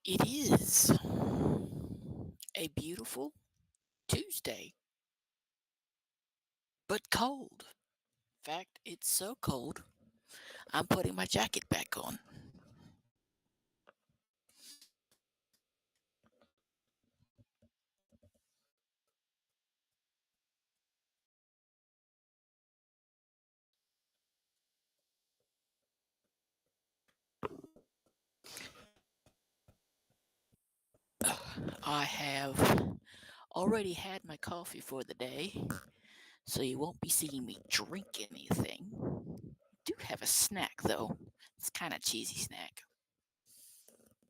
It is a beautiful Tuesday, but cold. In fact, it's so cold, I'm putting my jacket back on. I have already had my coffee for the day, so you won't be seeing me drink anything. I do have a snack, though. It's kind of cheesy snack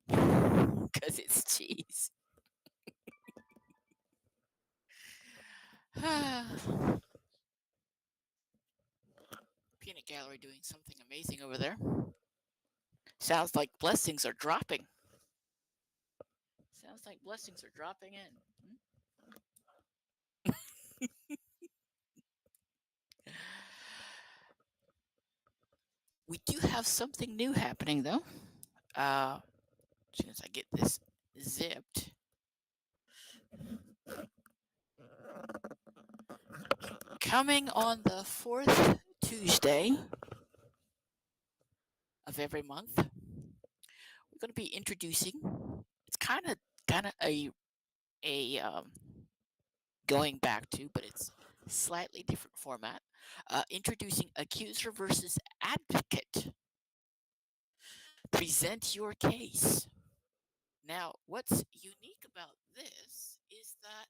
because it's cheese. Peanut gallery doing something amazing over there. Sounds like blessings are dropping. Sounds like blessings are dropping in. We do have something new happening though. As soon as I get this zipped, coming on the fourth Tuesday of every month, we're going to be introducing. It's kind of a going back to, but it's slightly different format. Introducing accuser versus advocate. Present your case. Now, what's unique about this is that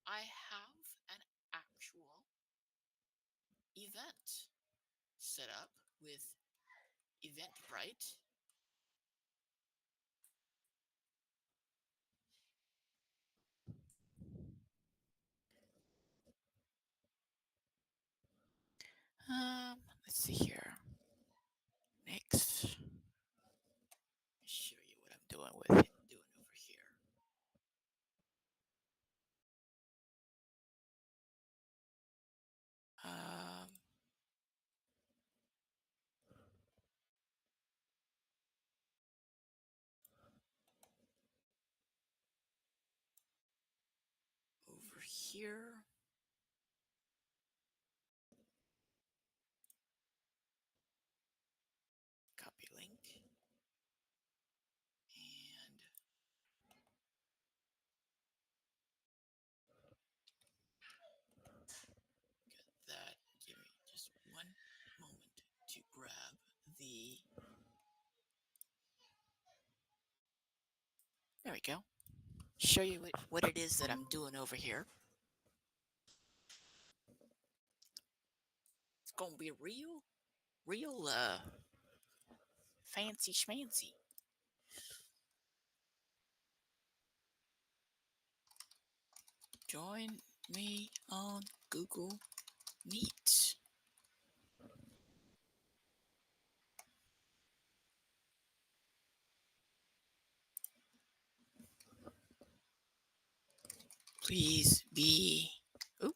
I have an actual event set up with Eventbrite. Let's see here. Next, let me show you what I'm doing over here. Um, over here. Copy link. And get that. Give me just one moment to grab the. There we go. Show you what it is that I'm doing over here. It's gonna be real fancy schmancy. Join me on Google Meet. Please be. Oh,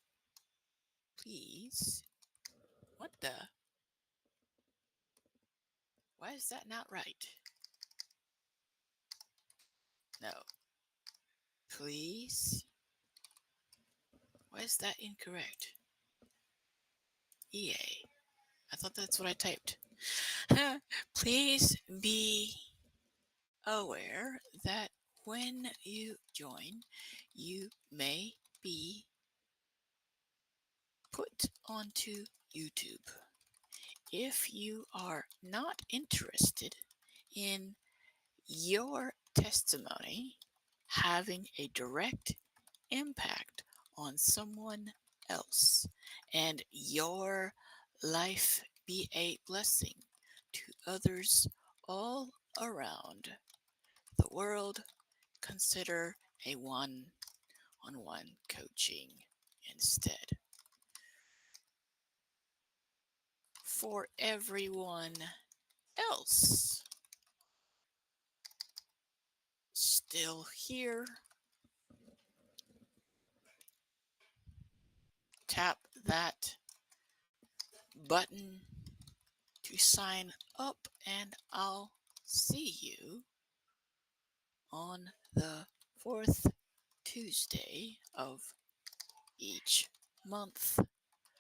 please. What the? Why is that not right? No. Please. Why is that incorrect? EA. I thought that's what I typed. Please be aware that when you join, you may be put onto YouTube. If you are not interested in your testimony having a direct impact on someone else and your life be a blessing to others all around the world, consider a one-on-one coaching instead. For everyone else still here, tap that button to sign up and I'll see you on the fourth Tuesday of each month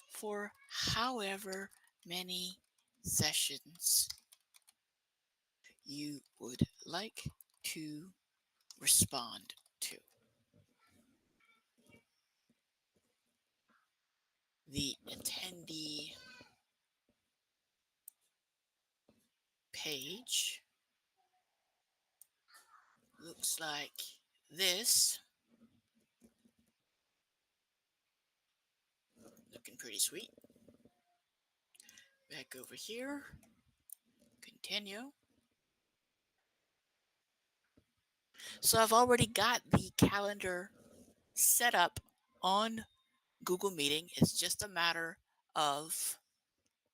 for however many sessions you would like to respond to. The attendee page looks like this. Looking pretty sweet. Back over here. Continue. So I've already got the calendar set up on Google Meeting. It's just a matter of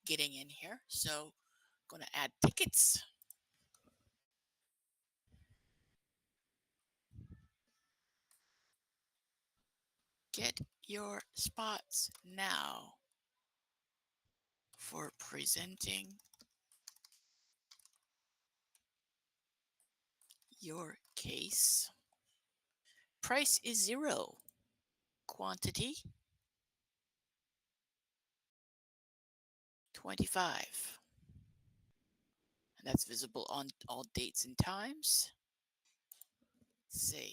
getting in here. So I'm going to add tickets. Get your spots now for presenting your case. Price is 0. Quantity 25. And that's visible on all dates and times. Save.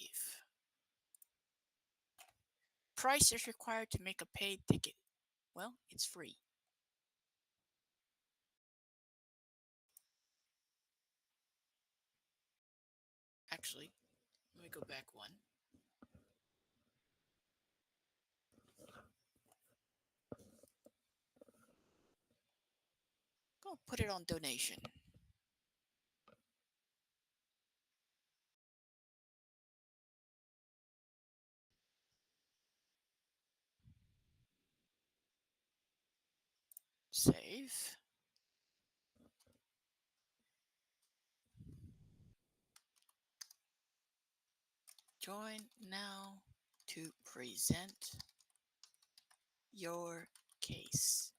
Price is required to make a paid ticket. Well, it's free. Actually, let me go back one. Go put it on donation. Save. Join now to present your case.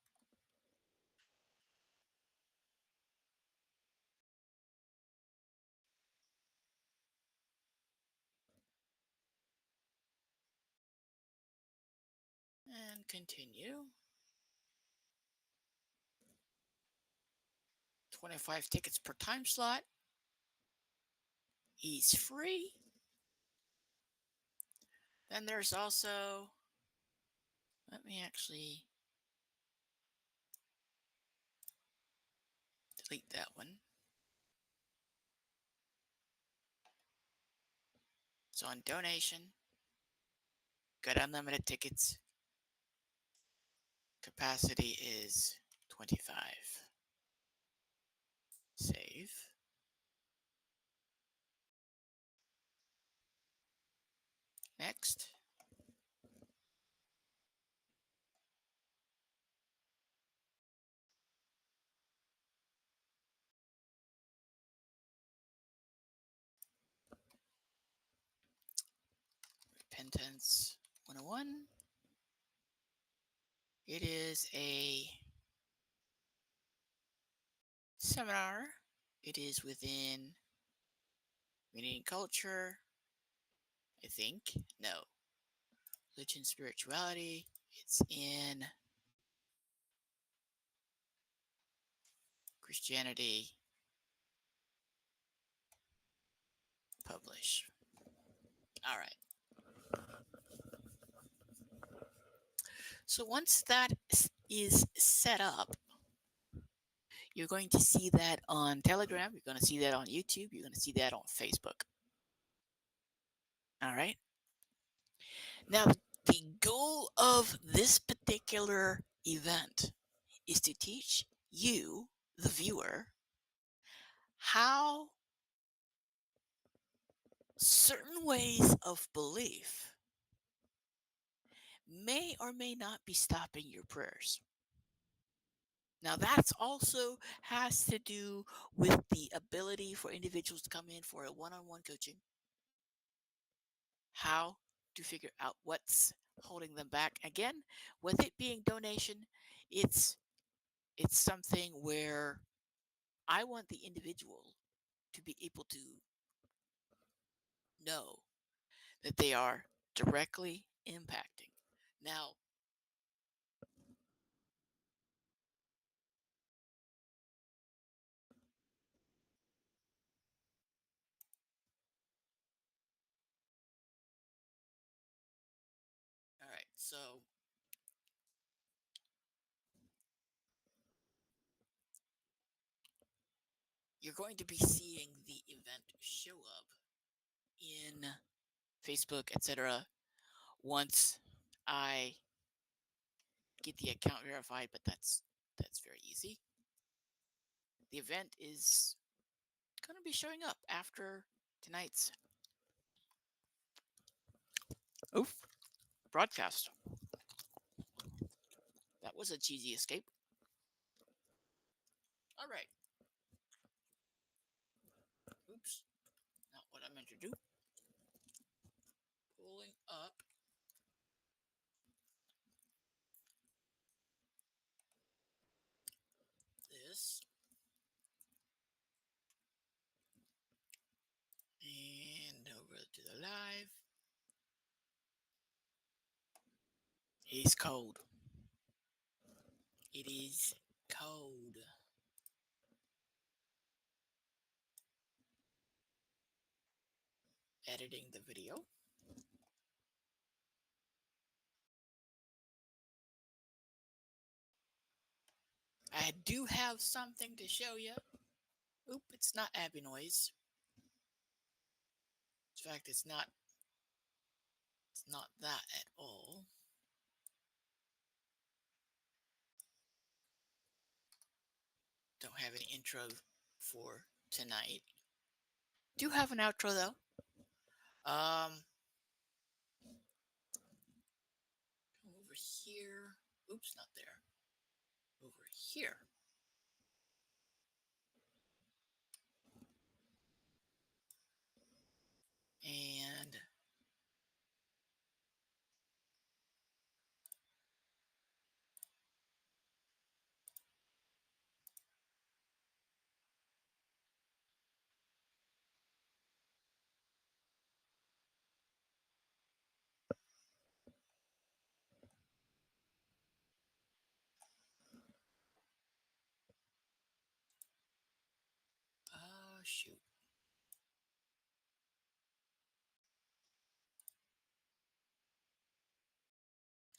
And continue. 25 tickets per time slot. Is free. Then there's also, let me actually delete that one. So on donation, got unlimited tickets. Capacity is 25. Save. Next. Repentance 101. It is a seminar. It is within meaning and culture, I think. No. Religion, spirituality. It's in Christianity. Publish. All right. So once that is set up, you're going to see that on Telegram. You're going to see that on YouTube. You're going to see that on Facebook. All right. Now, the goal of this particular event is to teach you, the viewer, how certain ways of belief may or may not be stopping your prayers. Now, that's also has to do with the ability for individuals to come in for a one-on-one coaching, how to figure out what's holding them back. Again, with it being donation, it's something where I want the individual to be able to know that they are directly impacting. Now, all right, so you're going to be seeing the event show up in Facebook, etc. once I get the account verified, but that's very easy. The event is going to be showing up after tonight's oof broadcast. That was a cheesy escape. All right. Oops. Not what I meant to do. Pulling up this and over to the live. It's cold. It is cold. Editing the video. I do have something to show you. Oop, it's not Abby noise. In fact, it's not that at all. Don't have any intro for tonight. Do have an outro though. Come over here. Oops, not there. Over here. And oh shoot.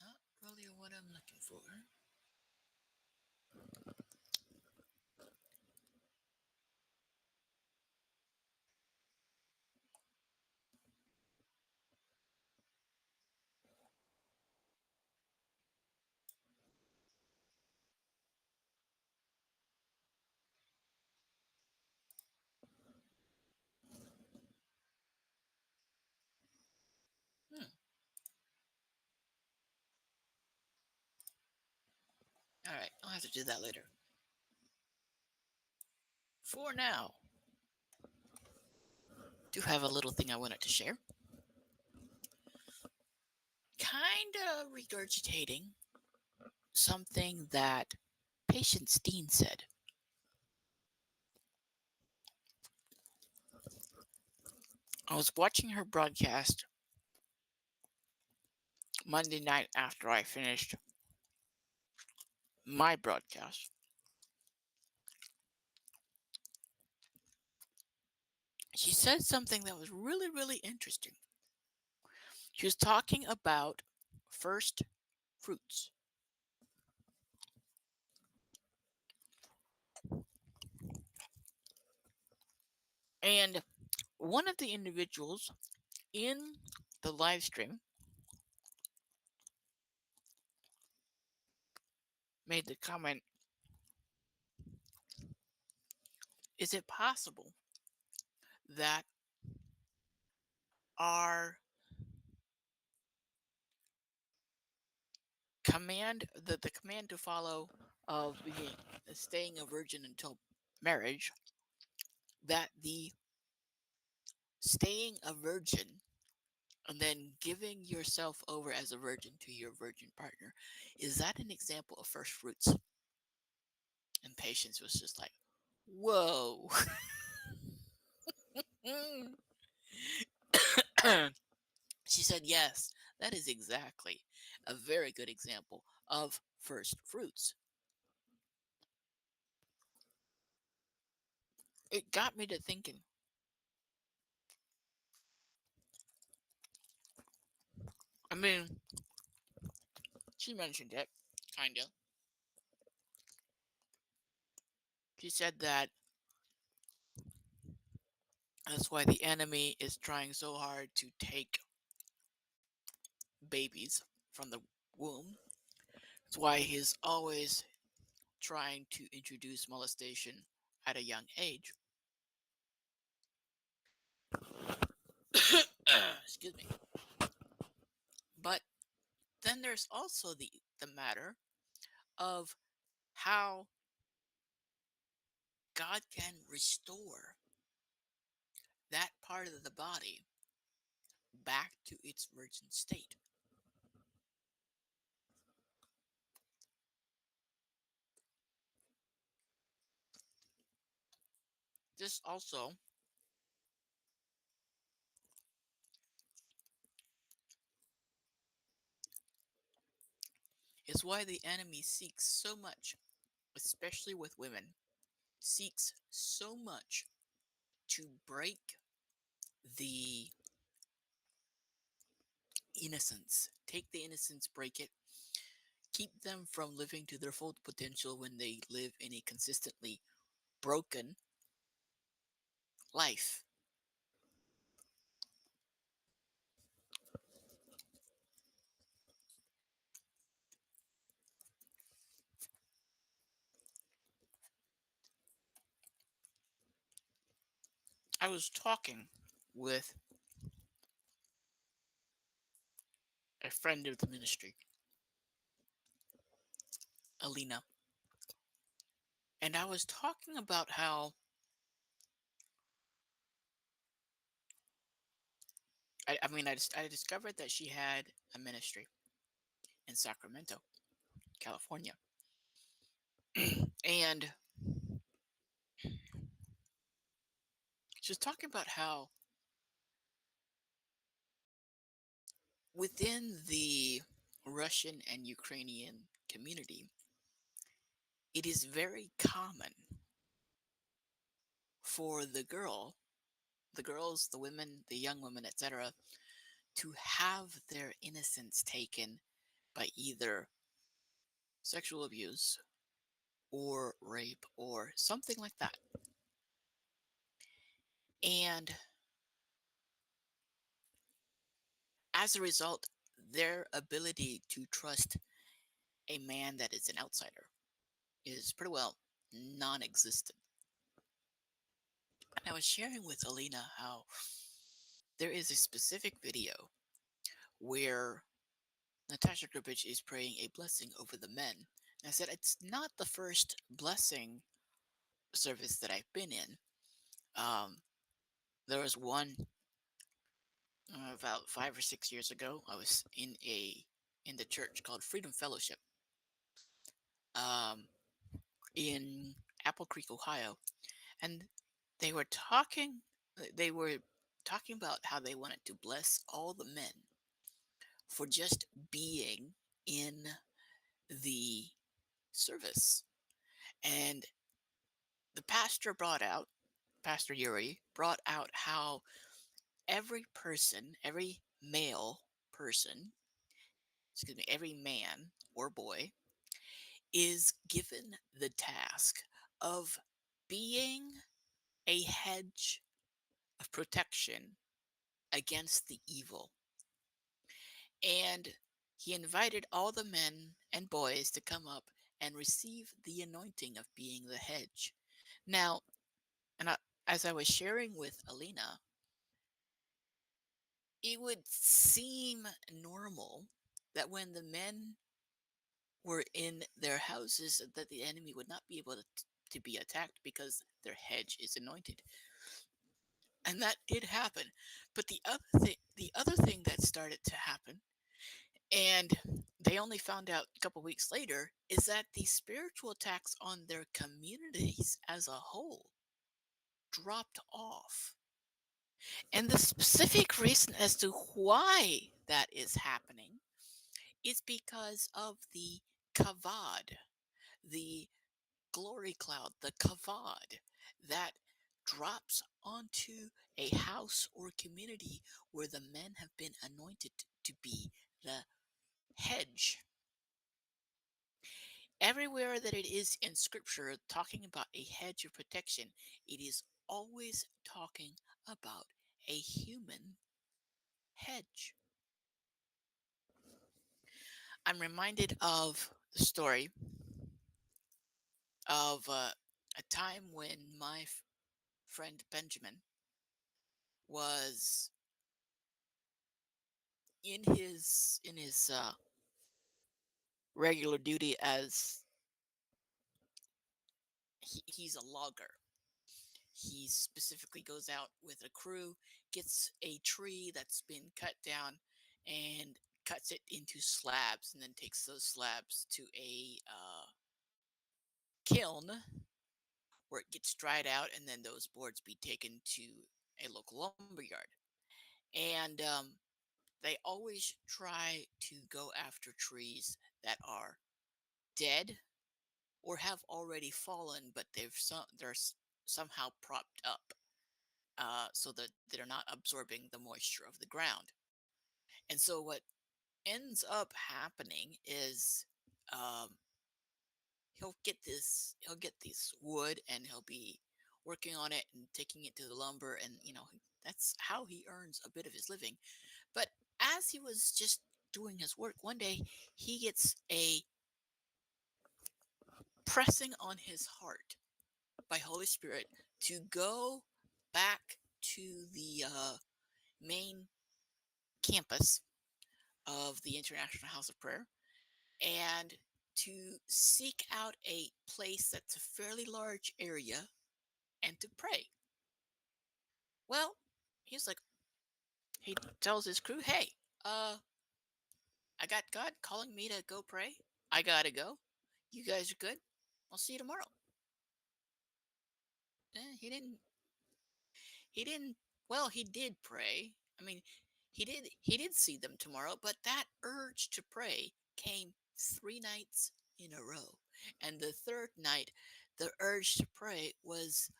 Not really what I'm looking for. Alright, I'll have to do that later. For now, do have a little thing I wanted to share. Kinda regurgitating something that Patience Dean said. I was watching her broadcast Monday night after I finished my broadcast. She said something that was really, really interesting. She was talking about first fruits. And one of the individuals in the live stream made the comment, is it possible that our command, the command to follow of being staying a virgin until marriage, that the staying a virgin and then giving yourself over as a virgin to your virgin partner, is that an example of first fruits? And Patience was just like, whoa. She said, yes, that is exactly a very good example of first fruits. It got me to thinking. I mean, she mentioned it, kind of. She said that that's why the enemy is trying so hard to take babies from the womb. That's why he's always trying to introduce molestation at a young age. Excuse me. But then there's also the matter of how God can restore that part of the body back to its virgin state. This also is why the enemy seeks so much, especially with women, seeks so much to break the innocence. Take the innocence, break it, keep them from living to their full potential when they live in a consistently broken life. I was talking with a friend of the ministry, Alina, and I was talking about how I discovered that she had a ministry in Sacramento, California. And she was talking about how within the Russian and Ukrainian community, it is very common for the girls, the women, the young women, etc., to have their innocence taken by either sexual abuse or rape or something like that. And as a result, their ability to trust a man that is an outsider is pretty well non existent. And I was sharing with Alina how there is a specific video where Natasha Grubbich is praying a blessing over the men. And I said, it's not the first blessing service that I've been in. Um, there was one about 5 or 6 years ago. I was in the church called Freedom Fellowship um, in Apple Creek, Ohio, and they were talking. They were talking about how they wanted to bless all the men for just being in the service. And the Pastor Yuri brought out how every person, every male person, excuse me, every man or boy is given the task of being a hedge of protection against the evil. And he invited all the men and boys to come up and receive the anointing of being the hedge. Now, as I was sharing with Alina, it would seem normal that when the men were in their houses that the enemy would not be able to be attacked because their hedge is anointed. And that did happen. But the other thing that started to happen, and they only found out a couple weeks later, is that the spiritual attacks on their communities as a whole dropped off. And the specific reason as to why that is happening is because of the kavod, the glory cloud, the kavod that drops onto a house or community where the men have been anointed to be the hedge. Everywhere that it is in scripture talking about a hedge of protection, it is always talking about a human hedge. I'm reminded of the story of a time when my friend Benjamin was in his regular duty as he's a logger. He specifically goes out with a crew, gets a tree that's been cut down, and cuts it into slabs, and then takes those slabs to a kiln where it gets dried out, and then those boards be taken to a local lumber yard. And they always try to go after trees that are dead or have already fallen, but they're somehow propped up so that they're not absorbing the moisture of the ground. And so what ends up happening is um, he'll get this wood and he'll be working on it and taking it to the lumber, and that's how he earns a bit of his living. But as he was just doing his work one day, he gets a pressing on his heart by Holy Spirit to go back to the main campus of the International House of Prayer and to seek out a place that's a fairly large area and to pray. Well, he's like, he tells his crew, hey, uh, I got God calling me to go pray. I gotta go. You guys are good. I'll see you tomorrow. He didn't He didn't well, he did pray. I mean, he did see them tomorrow, but that urge to pray came 3 nights in a row. And the third night, the urge to pray was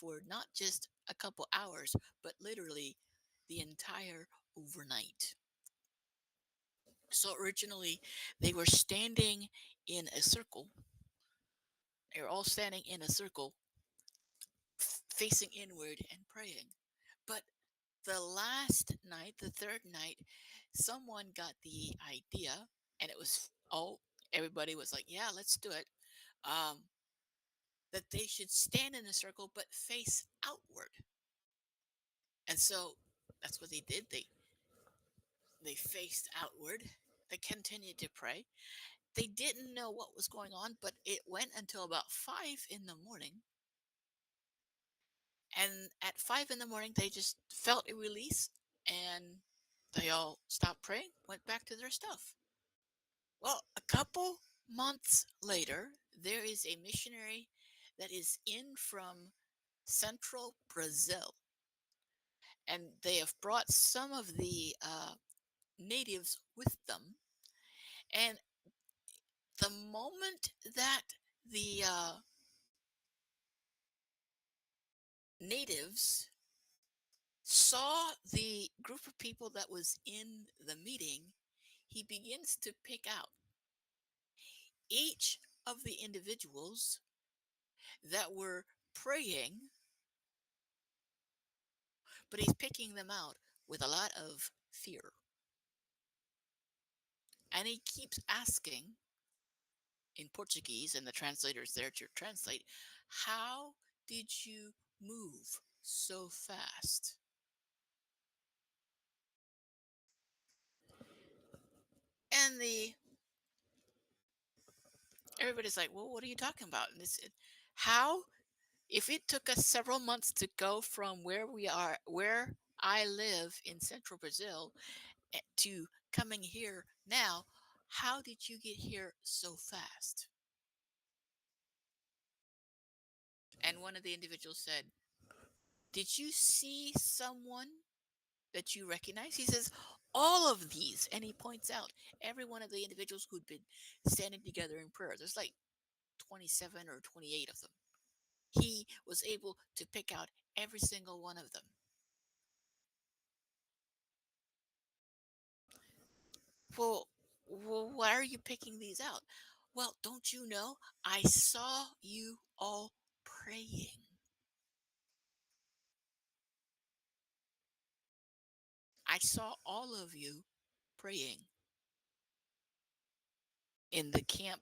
for not just a couple hours, but literally the entire overnight. So originally, they were standing in a circle. They were all standing in a circle, facing inward and praying. But the last night, the third night, someone got the idea, and it was everybody was like, "Yeah, let's do it." Um, that they should stand in a circle but face outward, and so that's what they did. They faced outward. They continued to pray. They didn't know what was going on, but it went until about 5 in the morning. And at 5 in the morning, they just felt a release, and they all stopped praying, went back to their stuff. Well, a couple months later, there is a missionary that is in from central Brazil, and they have brought some of the natives with them. And the moment that the natives saw the group of people that was in the meeting, he begins to pick out each of the individuals that were praying, but he's picking them out with a lot of fear. And he keeps asking in Portuguese, and the translator's there to translate, how did you move so fast? And the everybody's like, well, what are you talking about? And how, if it took us several months to go from where I live in central Brazil to coming here now, how did you get here so fast? And one of the individuals said, Did you see someone that you recognize? He says, all of these. And he points out every one of the individuals who'd been standing together in prayer. There's like 27 or 28 of them. He was able to pick out every single one of them. Well, why are you picking these out? Well, don't you know? I saw you all praying. I saw all of you praying in the camp,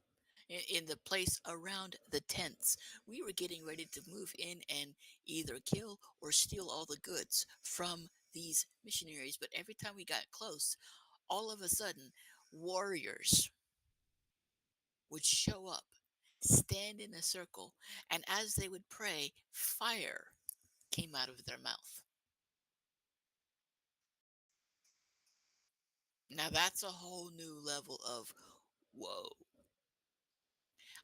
in the place around the tents. We were getting ready to move in and either kill or steal all the goods from these missionaries. But every time we got close, all of a sudden, warriors would show up, stand in a circle, and as they would pray, fire came out of their mouth. Now that's a whole new level of whoa.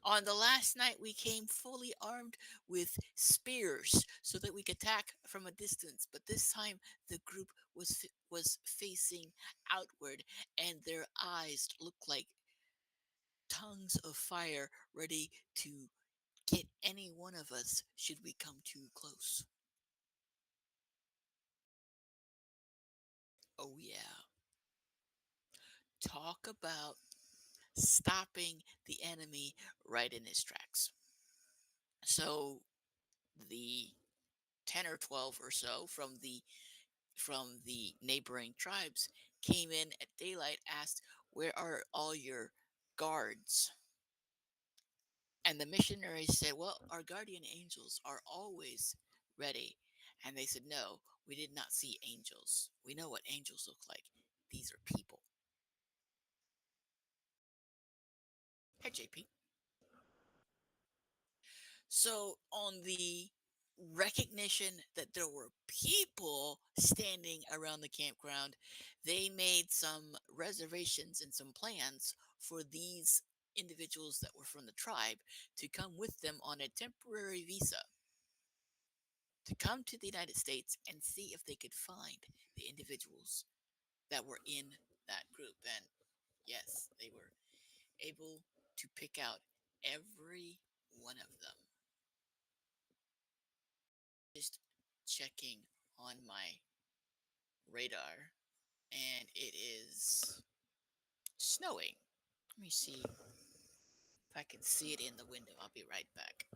On the last night, we came fully armed with spears so that we could attack from a distance. But this time, the group was facing outward, and their eyes looked like tongues of fire, ready to get any one of us should we come too close. Oh yeah, talk about stopping the enemy right in his tracks. So the 10 or 12 or so from the neighboring tribes came in at daylight, asked, "Where are all your guards?" And the missionaries said, "Well, our guardian angels are always ready." And they said, "No, we did not see angels. We know what angels look like. These are people." Hey, JP. So, on the recognition that there were people standing around the campground, they made some reservations and some plans for these individuals that were from the tribe to come with them on a temporary visa to come to the United States and see if they could find the individuals that were in that group. And yes, they were able to pick out every one of them. Just checking on my radar, and it is snowing. Let me see if I can see it in the window. I'll be right back.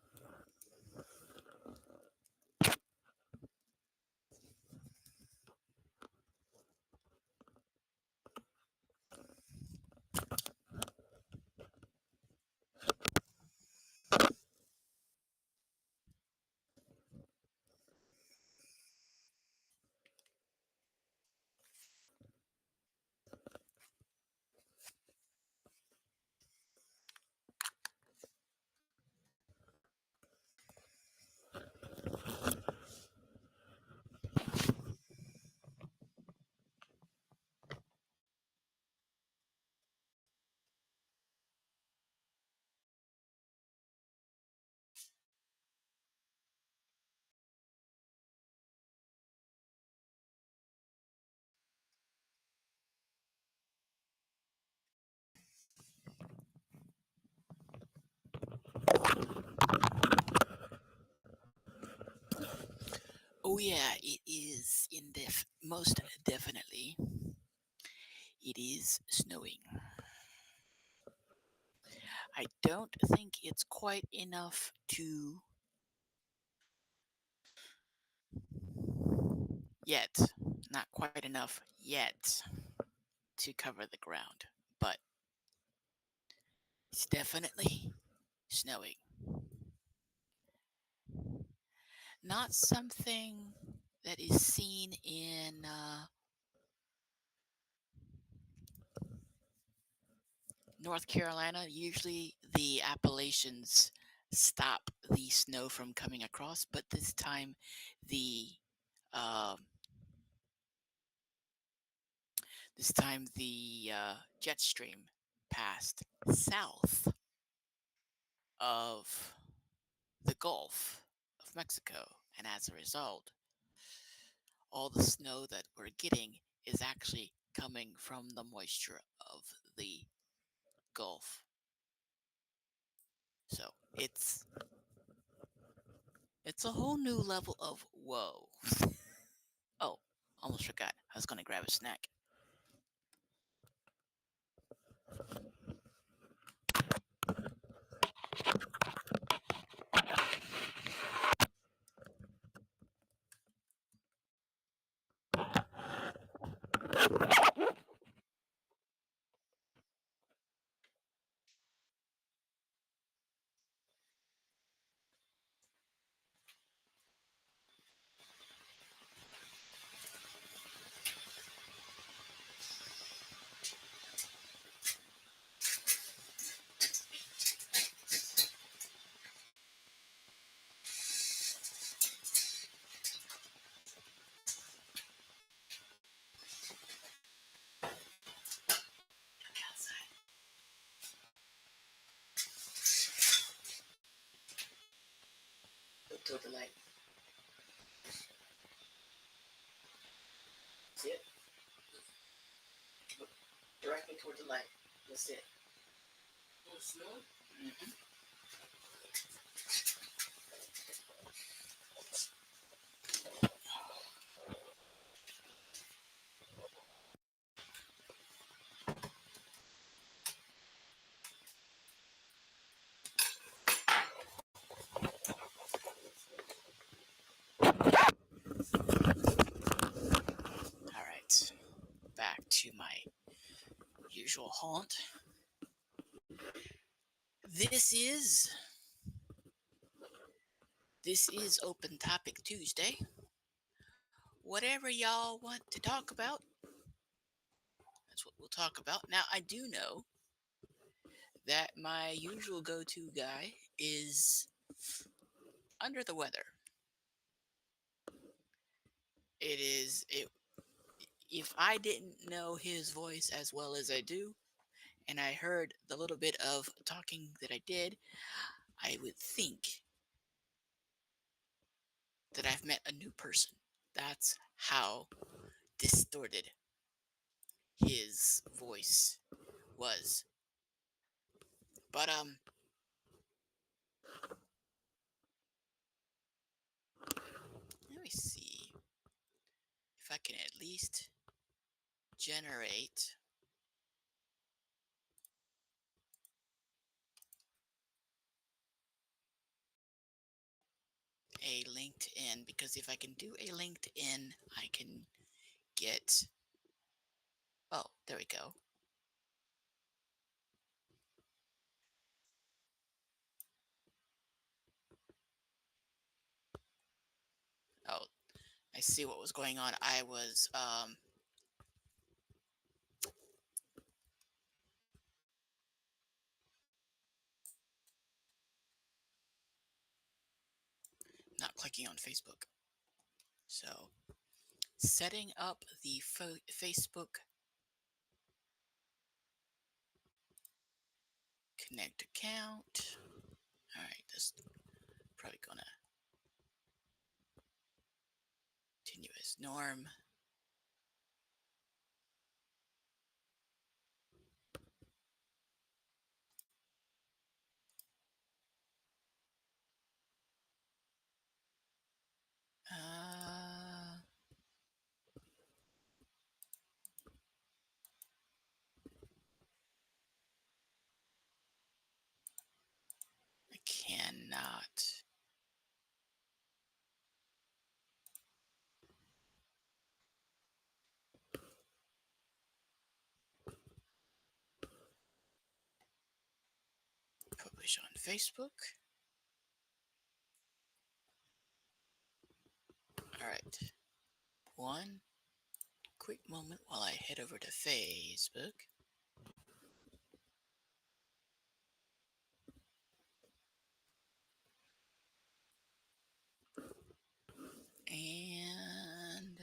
Oh yeah, it is most definitely. It is snowing. I don't think it's quite enough to yet. Not quite enough yet to cover the ground, but it's definitely snowing. Not something that is seen in North Carolina. Usually the Appalachians stop the snow from coming across, but this time the um jet stream passed south of the Gulf of Mexico, and as a result, all the snow that we're getting is actually coming from the moisture of the Gulf. So it's a whole new level of whoa. Oh, almost forgot. I was gonna grab a snack. Look toward the light. See it? Look directly toward the light. That's it. Oh, snow? Mm-hmm. All right. Back to my usual haunt. This is this is Open Topic Tuesday. Whatever y'all want to talk about, that's what we'll talk about. Now, I do know that my usual go-to guy is under the weather. It is it if I didn't know his voice as well as I do, and I heard the little bit of talking that I did, I would think that I've met a new person. That's how distorted his voice was. But let me see if I can at least generate a LinkedIn, because if I can do a LinkedIn, I can get. Oh, there we go. Oh, I see what was going on. I was not clicking on Facebook. So, setting up the Facebook Connect account. All right, this probably gonna continue as norm. Uh, I cannot. Publish on Facebook. All right. One quick moment while I head over to Facebook. And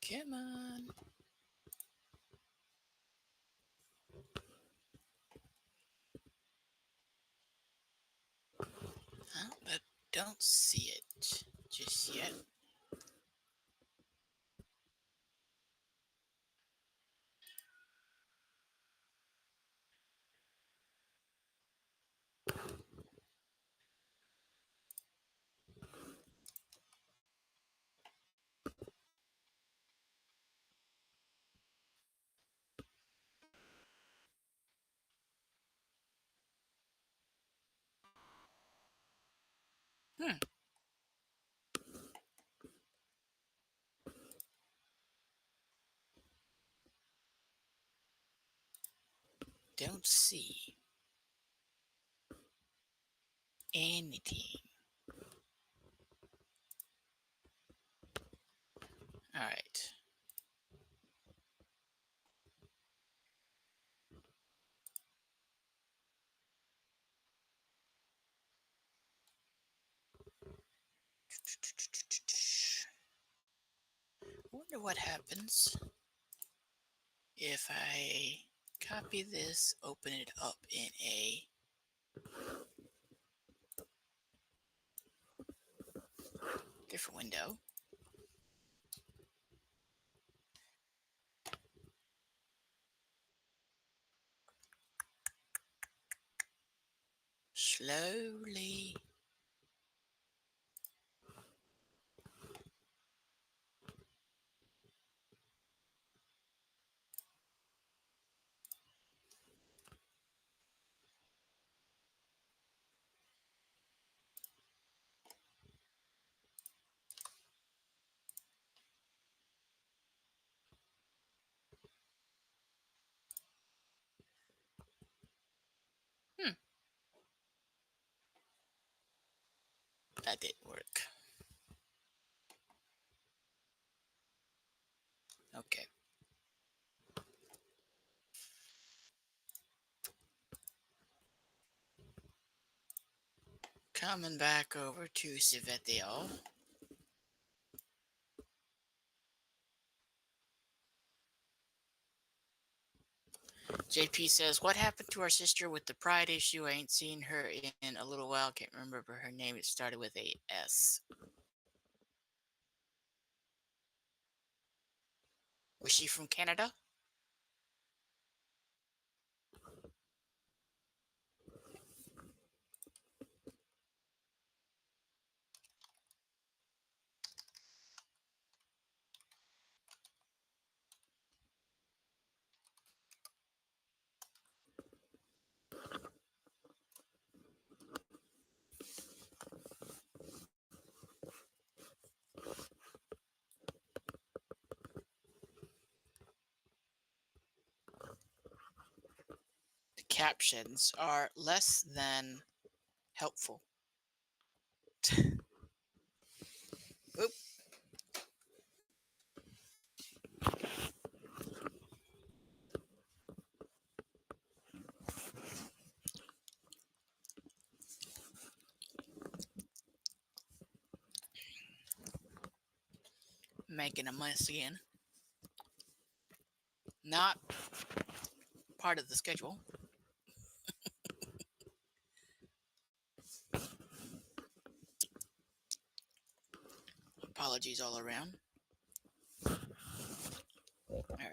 come on. Hmm. Don't see anything. All right. Wonder what happens if I copy this, open it up in a different window. Slowly. Hmm. That didn't work. Okay. Coming back over to Civetio. JP says, what happened to our sister with the pride issue? I ain't seen her in a little while. Can't remember her name. It started with a S. Was she from Canada? The captions are less than helpful. Oop. Making a mess again. Not part of the schedule. Apologies all around. All right.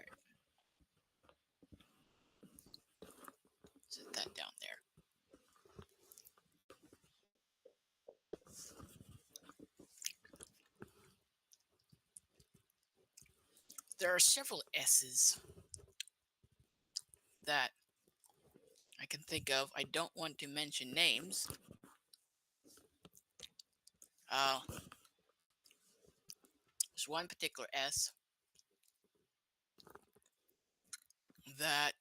Set that down there. There are several S's that I can think of. I don't want to mention names. There's one particular S that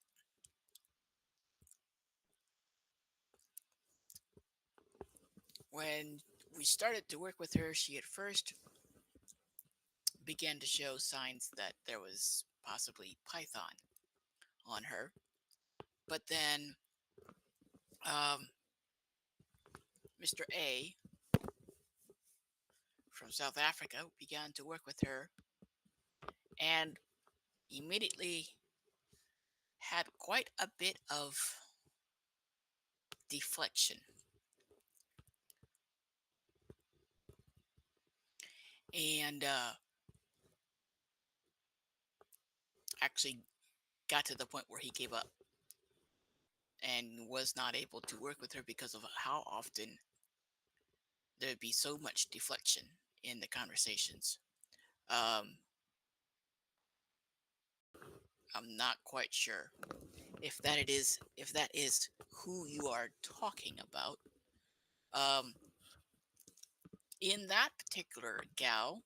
when we started to work with her, she at first began to show signs that there was possibly Python on her. But then Mr. A from South Africa began to work with her and immediately had quite a bit of deflection. And actually got to the point where he gave up and was not able to work with her because of how often there'd be so much deflection in the conversations. Um, I'm not quite sure if that is who you are talking about. Um, In that particular gal,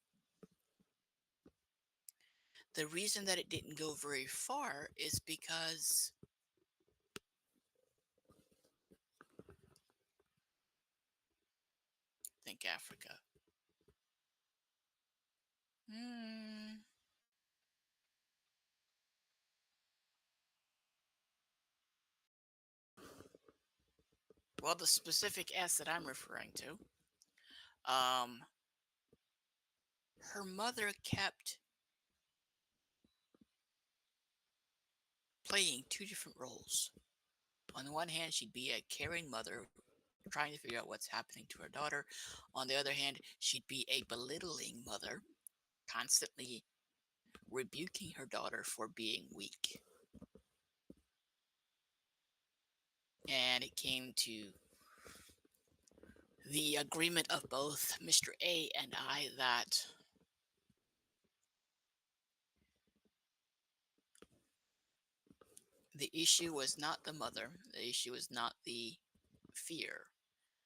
the reason that it didn't go very far is because think Africa. Hmm. Well, the specific S that I'm referring to, um, her mother kept playing two different roles. On the one hand, she'd be a caring mother trying to figure out what's happening to her daughter. On the other hand, she'd be a belittling mother, constantly rebuking her daughter for being weak. And it came to the agreement of both Mr. A and I that the issue was not the mother, the issue was not the fear,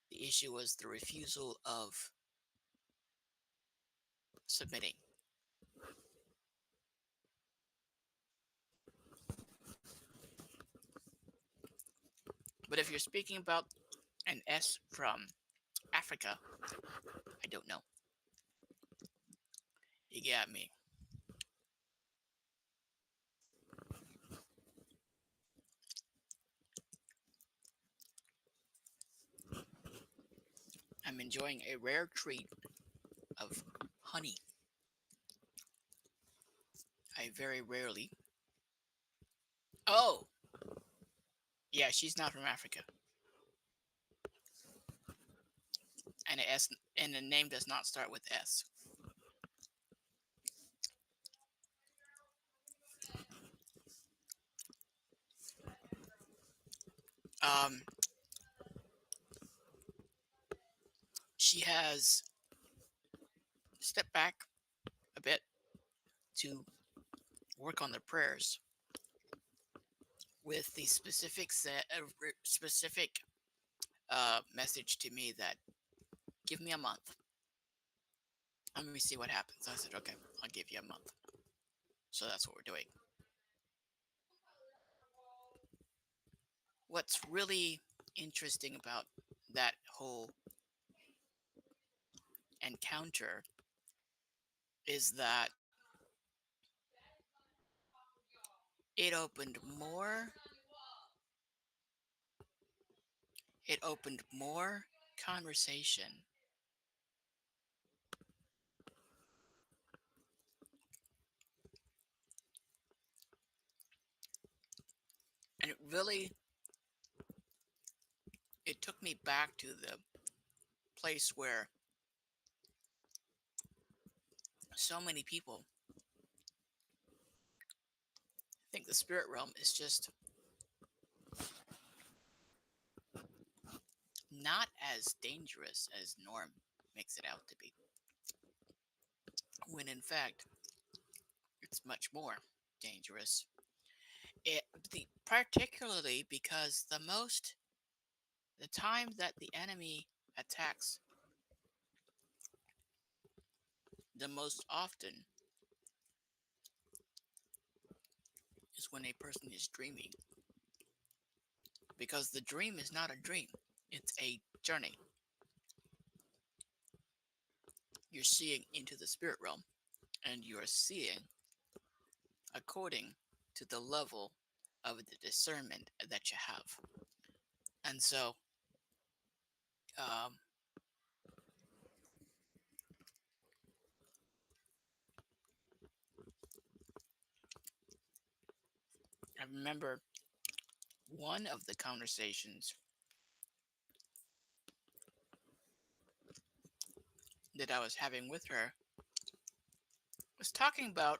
the issue was the refusal of submitting. But if you're speaking about an S from Africa, I don't know. You got me. I'm enjoying a rare treat of honey. I very rarely. Oh, yeah, she's not from Africa, and a S and the name does not start with S. Um, she has stepped back a bit to work on the prayers with the specific message to me that give me a month. Let me see what happens. I said, okay, I'll give you a month. So that's what we're doing. What's really interesting about that whole encounter is that it opened more it opened more conversation, and it took me back to the place where so many people think the spirit realm is just not as dangerous as Norm makes it out to be, when in fact it's much more dangerous. Particularly because the time that the enemy attacks the most often is when a person is dreaming, because the dream is not a dream, it's a journey. You're seeing into the spirit realm, and you're seeing according to the level of the discernment that you have. And so, um, I remember one of the conversations that I was having with her was talking about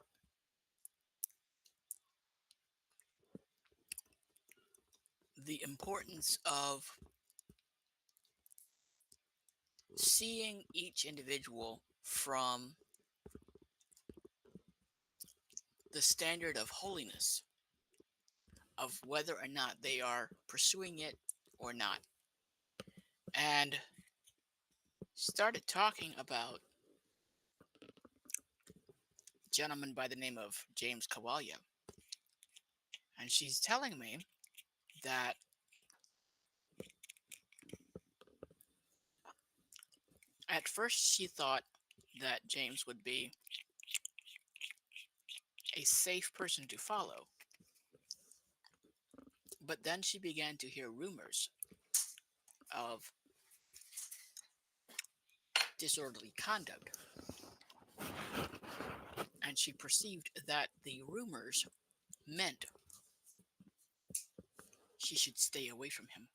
the importance of seeing each individual from the standard of holiness, of whether or not they are pursuing it or not. And started talking about a gentleman by the name of James Kawalia. And she's telling me that at first she thought that James would be a safe person to follow. But then she began to hear rumors of disorderly conduct. And she perceived that the rumors meant she should stay away from him.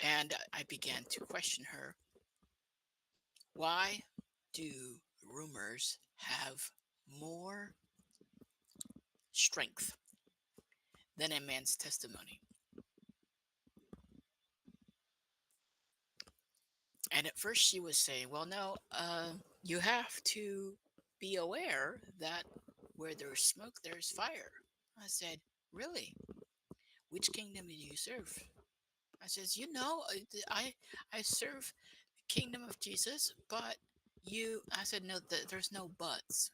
And I began to question her. Why do rumors have more strength than a man's testimony? And at first she was saying, well, no, you have to be aware that where there's smoke, there's fire. I said, really? Which kingdom do you serve? I says, I serve the kingdom of Jesus, but I said, no, there's no buts.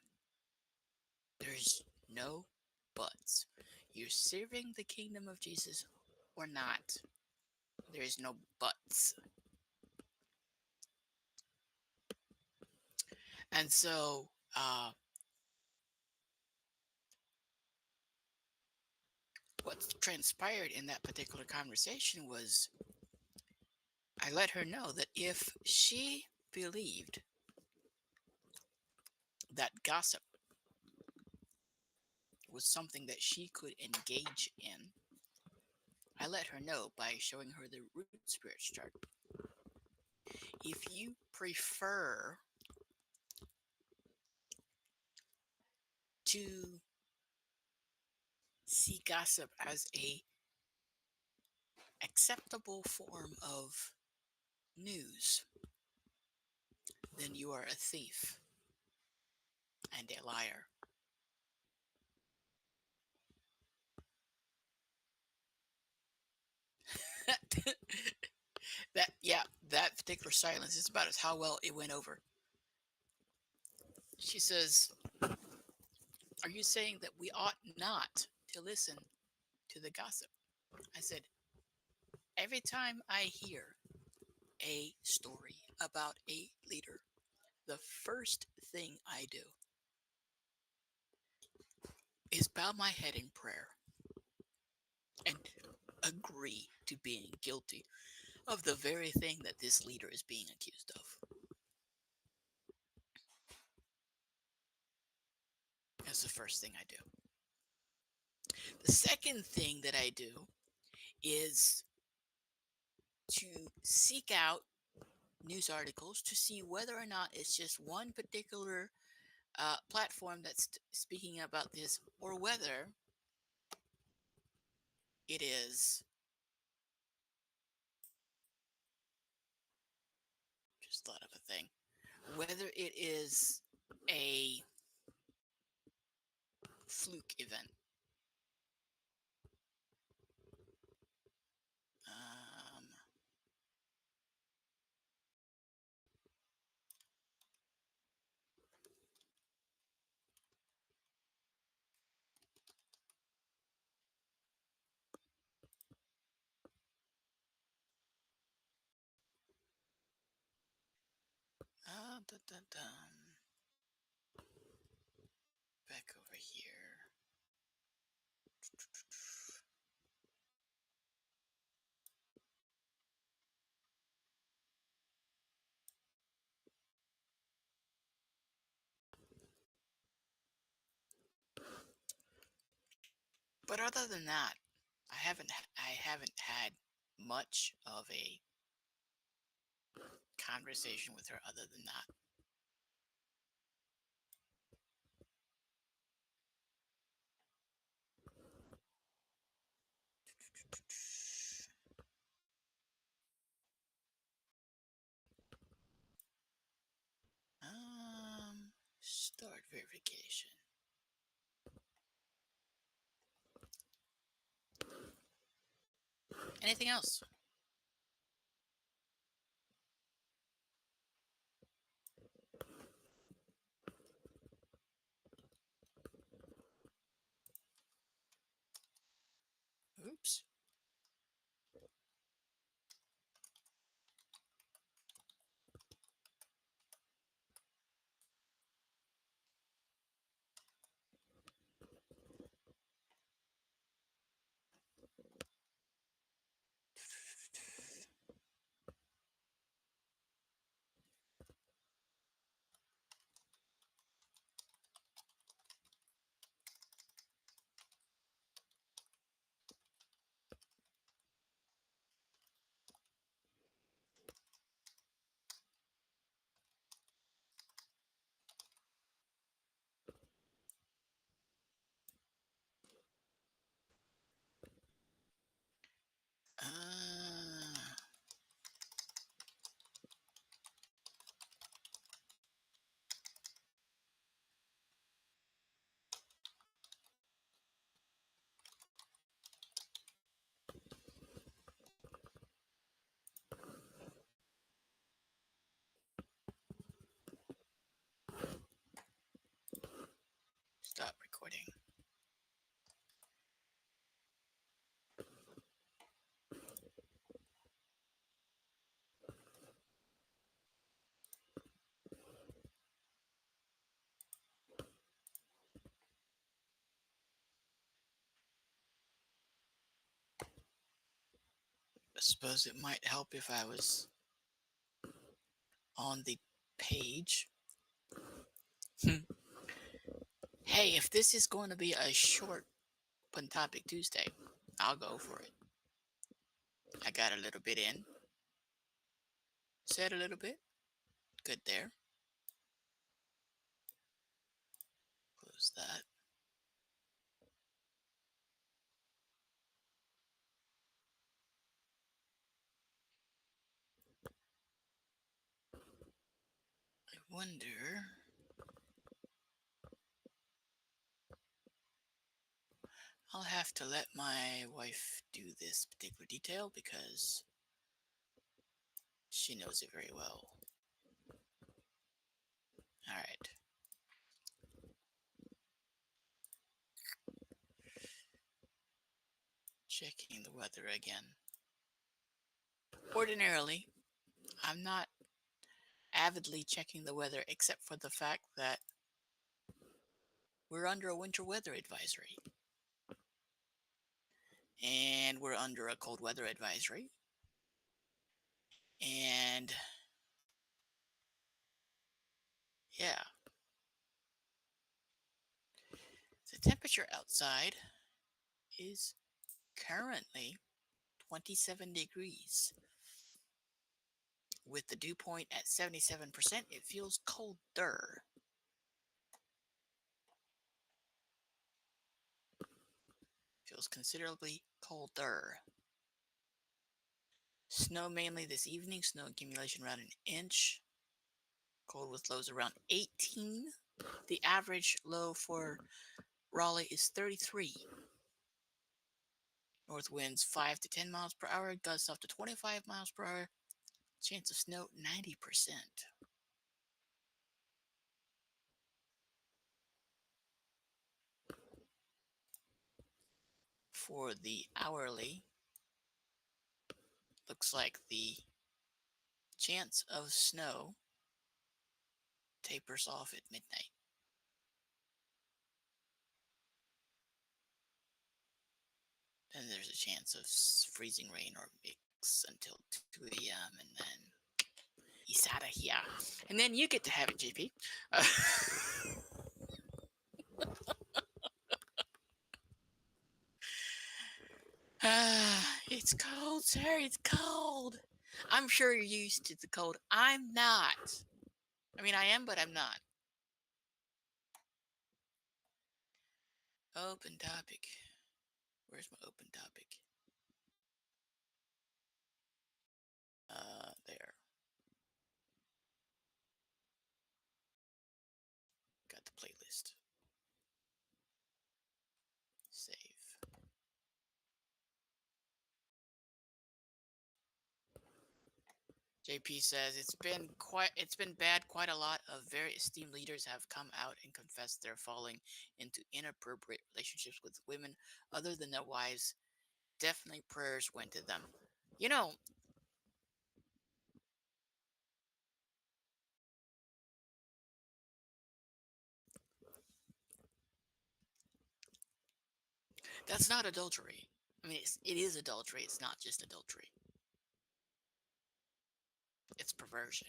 There's no buts. You're serving the kingdom of Jesus or not. There is no buts. And so, what transpired in that particular conversation was I let her know that if she believed that gossip was something that she could engage in, I let her know by showing her the root spirits chart. If you prefer to see gossip as a acceptable form of news, then you are a thief and a liar. That particular silence is about as how well it went over. She says, are you saying that we ought not to listen to the gossip? I said, every time I hear a story about a leader, the first thing I do is bow my head in prayer and agree to being guilty of the very thing that this leader is being accused of. That's the first thing I do. The second thing that I do is to seek out news articles to see whether or not it's just one particular platform that's speaking about this, or whether it is, just thought of a thing, whether it is a fluke event. Um, dun, dun, dun. Back over here. But other than that, I haven't had much of a conversation with her other than that. Start verification. Anything else? Stop recording. I suppose it might help if I was on the page. Hey, if this is going to be a short Fun Topic Tuesday, I'll go for it. I got a little bit in. Said a little bit. Good there. Close that. I wonder. I'll have to let my wife do this particular detail because she knows it very well. All right. Checking the weather again. Ordinarily, I'm not avidly checking the weather except for the fact that we're under a winter weather advisory. And we're under a cold weather advisory. And yeah, the temperature outside is currently 27 degrees. With the dew point at 77%, it feels colder. Feels considerably colder. Snow mainly this evening. Snow accumulation around an inch. Cold with lows around 18. The average low for Raleigh is 33. North winds 5 to 10 miles per hour. Gusts up to 25 miles per hour. Chance of snow 90%. For the hourly, looks like the chance of snow tapers off at midnight. Then there's a chance of freezing rain or mix until 2 a.m. and then he's out of here. And then you get to have it, JP. It's cold, sir. It's cold. I'm sure you're used to the cold. I'm not. I mean, I am, but I'm not. Open topic. Where's my open topic? There. Got the playlist. Save. JP says it's been bad. Quite a lot of very esteemed leaders have come out and confessed they're falling into inappropriate relationships with women other than their wives. Definitely prayers went to them. You know, that's not adultery. I mean, it is adultery. It's not just adultery. It's perversion.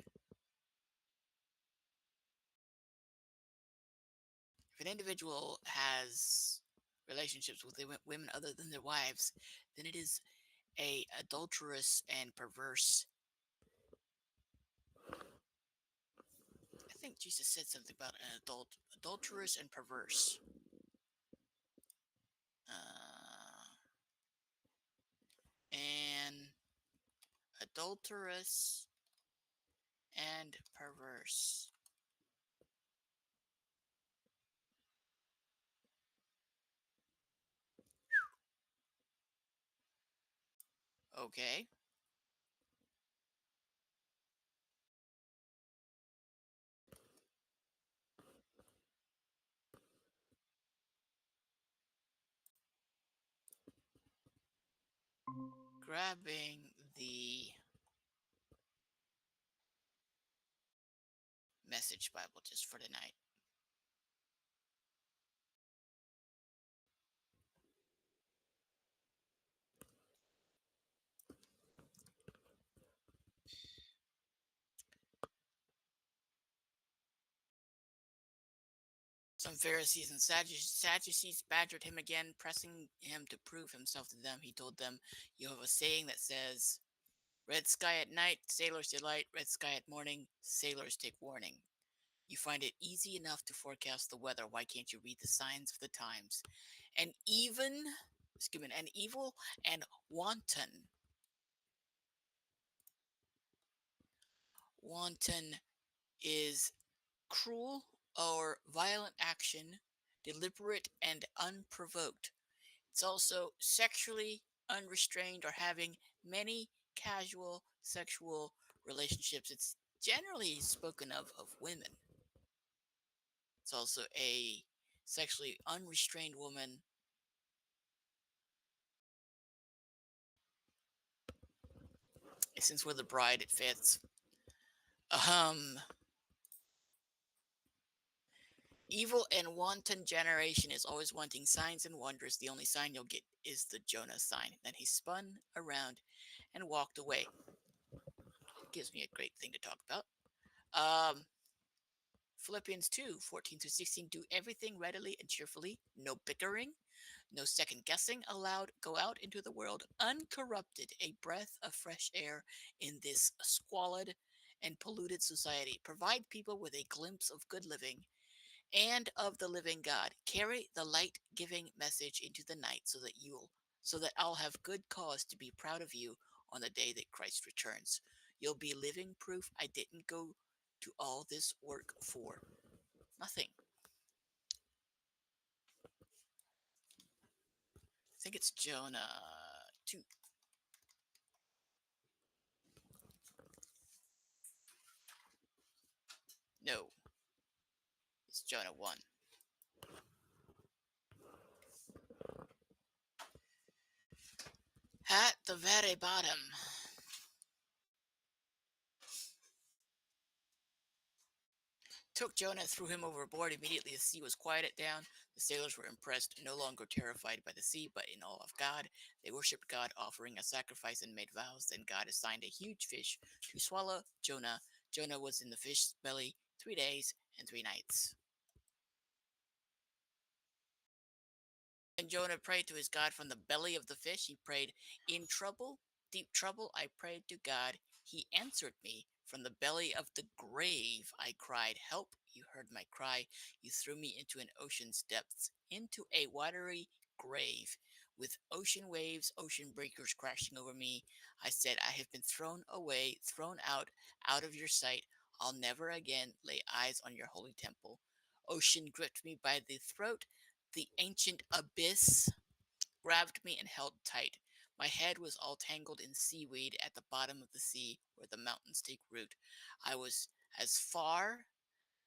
If an individual has relationships with women other than their wives, then it is a adulterous and perverse. I think Jesus said something about an adulterous and perverse. And adulterous and perverse. Okay. grabbing the Message Bible just for tonight. Some Pharisees and Sadducees badgered him again, pressing him to prove himself to them. He told them, "You have a saying that says, 'Red sky at night, sailors delight. Red sky at morning, sailors take warning.' You find it easy enough to forecast the weather. Why can't you read the signs of the times? And even, excuse me, an evil and wanton is cruel or violent action, deliberate and unprovoked. It's also sexually unrestrained or having many casual sexual relationships. It's generally spoken of women. It's also a sexually unrestrained woman. Since we're the bride, it fits. Um, Evil and wanton generation is always wanting signs and wonders. The only sign you'll get is the Jonah sign. Then he spun around and walked away. It gives me a great thing to talk about. Um, Philippians 2:14-16. Do everything readily and cheerfully, no bickering, no second guessing allowed. Go out into the world uncorrupted, a breath of fresh air in this squalid and polluted society. Provide people with a glimpse of good living and of the living God. Carry the light-giving message into the night so that I'll have good cause to be proud of you on the day that Christ returns. You'll be living proof I didn't go to all this work for nothing. I think it's Jonah 2. No, it's Jonah 1. At the very bottom. Took Jonah and threw him overboard. Immediately the sea was quieted down. The sailors were impressed, no longer terrified by the sea, but in awe of God. They worshipped God, offering a sacrifice and made vows. Then God assigned a huge fish to swallow Jonah. Jonah was in the fish's belly 3 days and 3 nights. And Jonah prayed to his God from the belly of the fish. He prayed, "In trouble, deep trouble, I prayed to God. He answered me. From the belly of the grave, I cried, 'Help!' You heard my cry. You threw me into an ocean's depths, into a watery grave, with ocean waves, ocean breakers crashing over me. I said, 'I have been thrown away, thrown out of your sight. I'll never again lay eyes on your holy temple.' Ocean gripped me by the throat. The ancient abyss grabbed me and held tight. My head was all tangled in seaweed at the bottom of the sea where the mountains take root. I was as far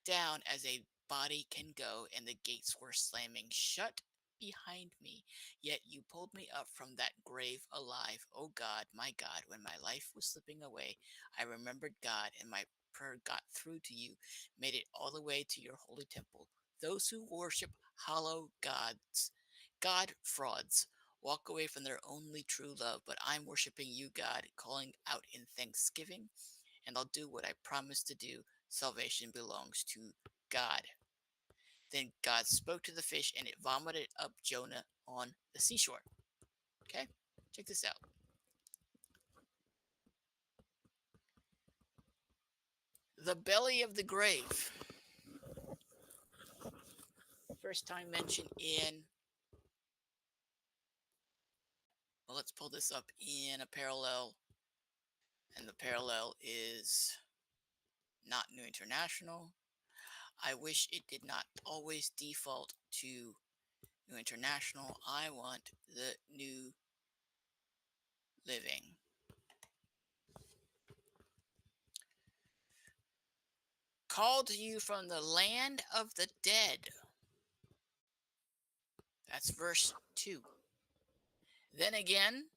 down as a body can go, and the gates were slamming shut behind me. Yet you pulled me up from that grave alive. Oh God, my God, when my life was slipping away, I remembered God, and my prayer got through to you, made it all the way to your holy temple. Those who worship hollow gods, God frauds, walk away from their only true love, but I'm worshiping you, God, calling out in thanksgiving, and I'll do what I promised to do. Salvation belongs to God." Then God spoke to the fish, and it vomited up Jonah on the seashore. Okay, check this out. The belly of the grave. First time mentioned in, well, let's pull this up in a parallel, and the parallel is not New International. I wish it did not always default to New International. I want the New Living. Called you from the land of the dead. That's verse 2. Then again,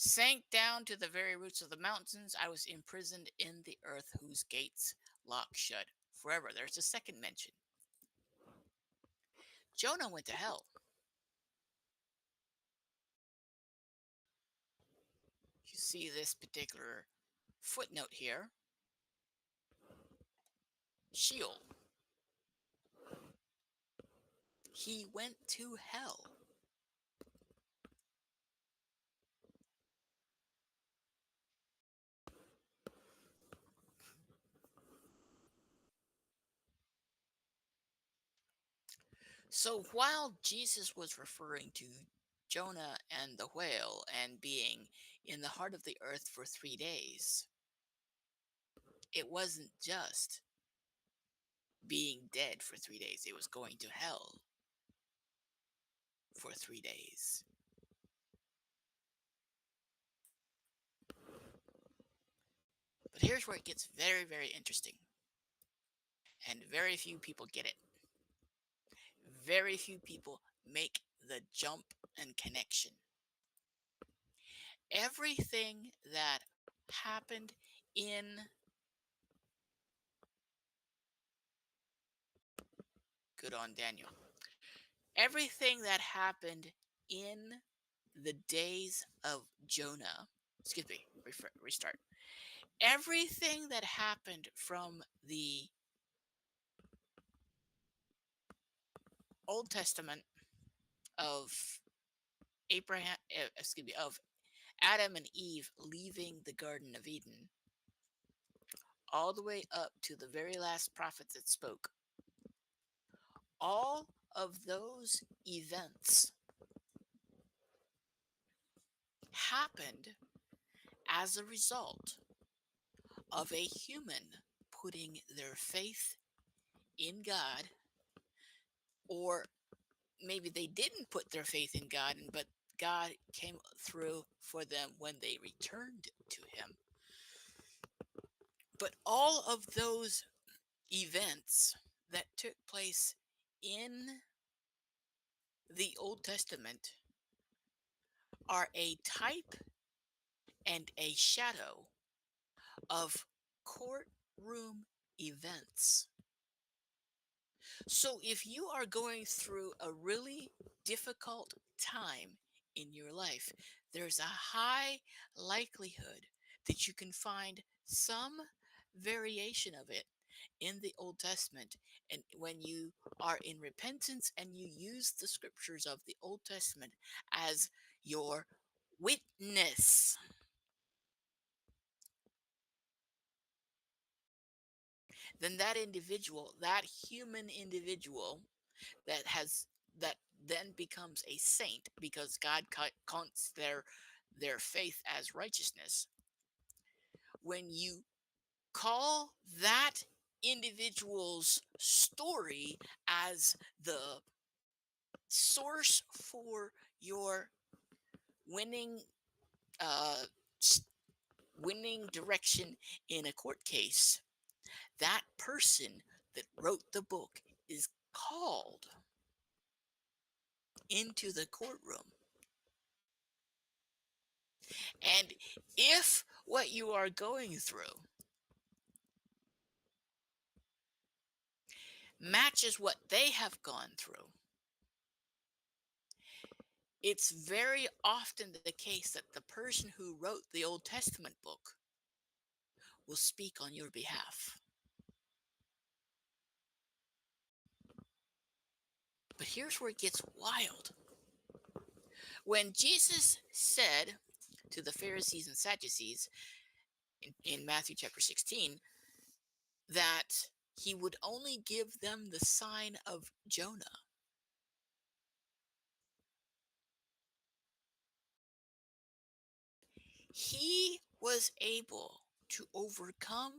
Sank down to the very roots of the mountains. I was imprisoned in the earth whose gates lock shut forever. There's a second mention. Jonah went to hell. You see this particular footnote here. Sheol. He went to hell. So while Jesus was referring to Jonah and the whale and being in the heart of the earth for 3 days, it wasn't just being dead for 3 days, it was going to hell for 3 days. But here's where it gets very, very interesting. And very few people get it. Very few people make the jump and connection. Everything that happened in good on Daniel. Everything that happened in the days of Jonah, excuse me, restart. Everything that happened from the Old Testament of of Adam and Eve leaving the Garden of Eden, all the way up to the very last prophet that spoke, all of those events happened as a result of a human putting their faith in God, or maybe they didn't put their faith in God, but God came through for them when they returned to Him. But all of those events that took place in the Old Testament are a type and a shadow of courtroom events. So if you are going through a really difficult time in your life, there's a high likelihood that you can find some variation of it in the Old Testament. And when you are in repentance and you use the scriptures of the Old Testament as your witness, then that individual, that human individual that then becomes a saint because God counts their faith as righteousness. When you call that individual's story as the source for your winning uh, winning direction in a court case, that person that wrote the book is called into the courtroom. And if what you are going through matches what they have gone through, it's very often the case that the person who wrote the Old Testament book will speak on your behalf. But here's where it gets wild. When Jesus said to the Pharisees and Sadducees in Matthew chapter 16 that he would only give them the sign of Jonah, he was able to overcome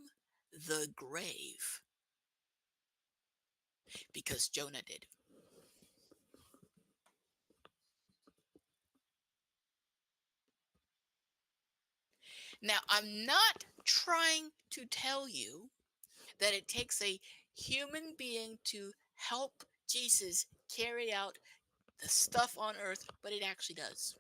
the grave because Jonah did. Now, I'm not trying to tell you that it takes a human being to help Jesus carry out the stuff on earth, but it actually does.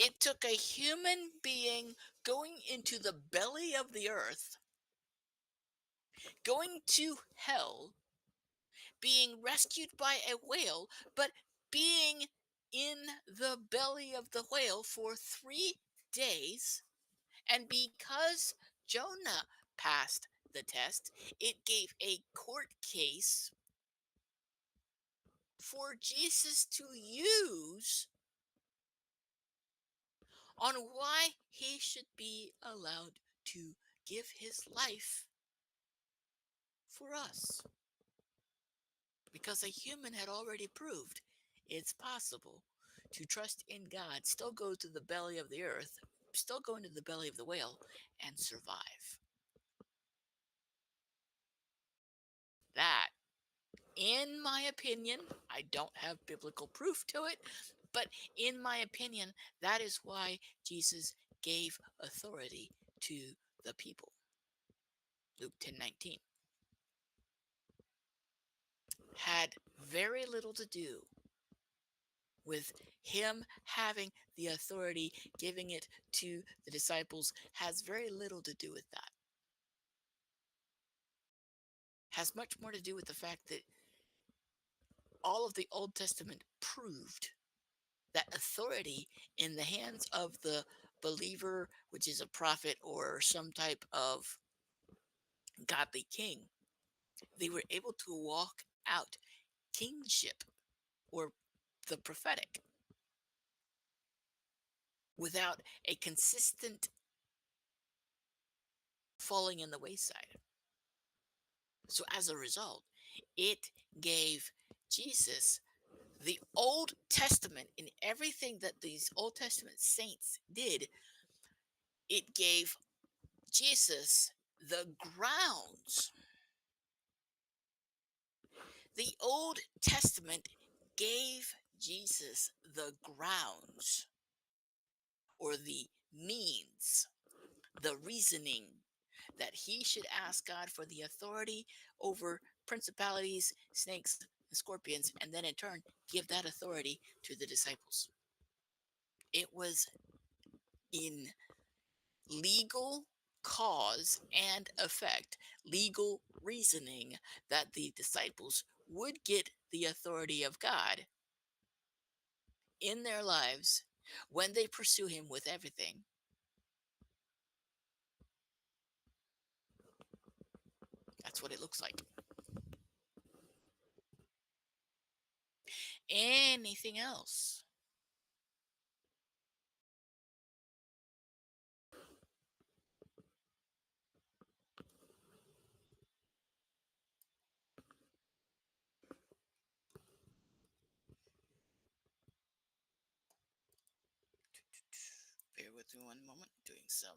It took a human being going into the belly of the earth, going to hell, being rescued by a whale, but being in the belly of the whale for 3 days. And because Jonah passed the test, it gave a court case for Jesus to use on why he should be allowed to give his life for us. Because a human had already proved it's possible to trust in God, still go to the belly of the earth, still go into the belly of the whale, and survive. That, in my opinion, I don't have biblical proof to it, but in my opinion, that is why Jesus gave authority to the people. Luke 10:19 had very little to do with him having the authority, giving it to the disciples, has very little to do with that. Has much more to do with the fact that all of the Old Testament proved that authority in the hands of the believer, which is a prophet or some type of godly king, they were able to walk out kingship or the prophetic without a consistent falling in the wayside. So as a result, it gave Jesus the Old Testament in everything that these Old Testament saints did. It gave Jesus the grounds. The Old Testament gave Jesus the grounds or the means, the reasoning that he should ask God for the authority over principalities, snakes, and scorpions, and then in turn give that authority to the disciples. It was in legal cause and effect, legal reasoning, that the disciples would get the authority of God in their lives when they pursue him with everything. That's what it looks like. Anything else? Bear with me one moment, doing some.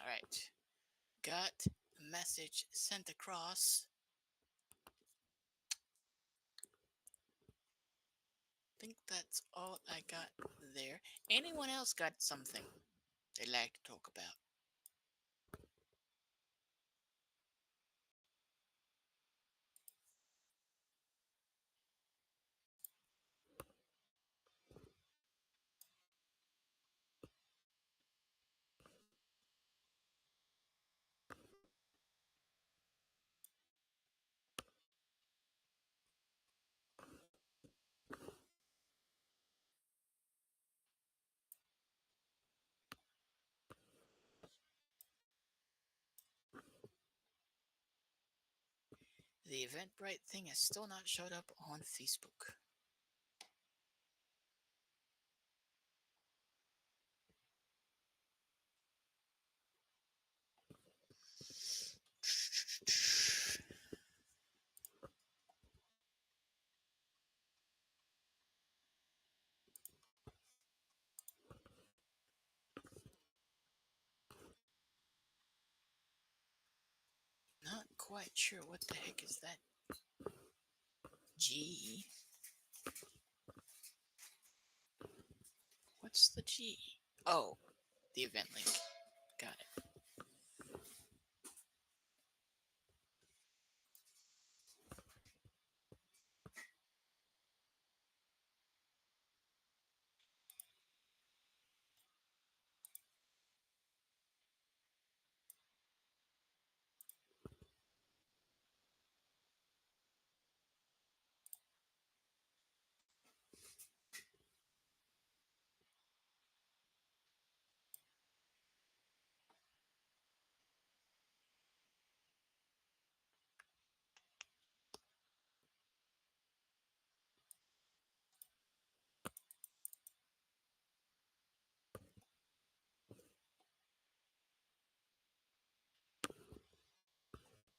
All right. Got the message sent across. Think that's all I got there. Anyone else got something they'd like to talk about? The Eventbrite thing has still not showed up on Facebook. quite sure what the heck is that G. What's the G? Oh, the event link. Got it.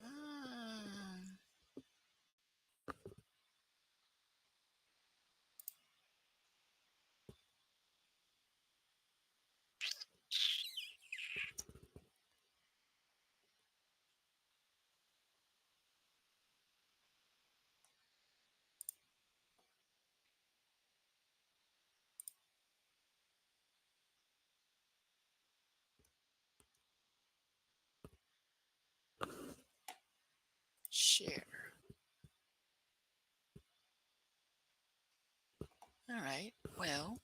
Um, share. All right. Well,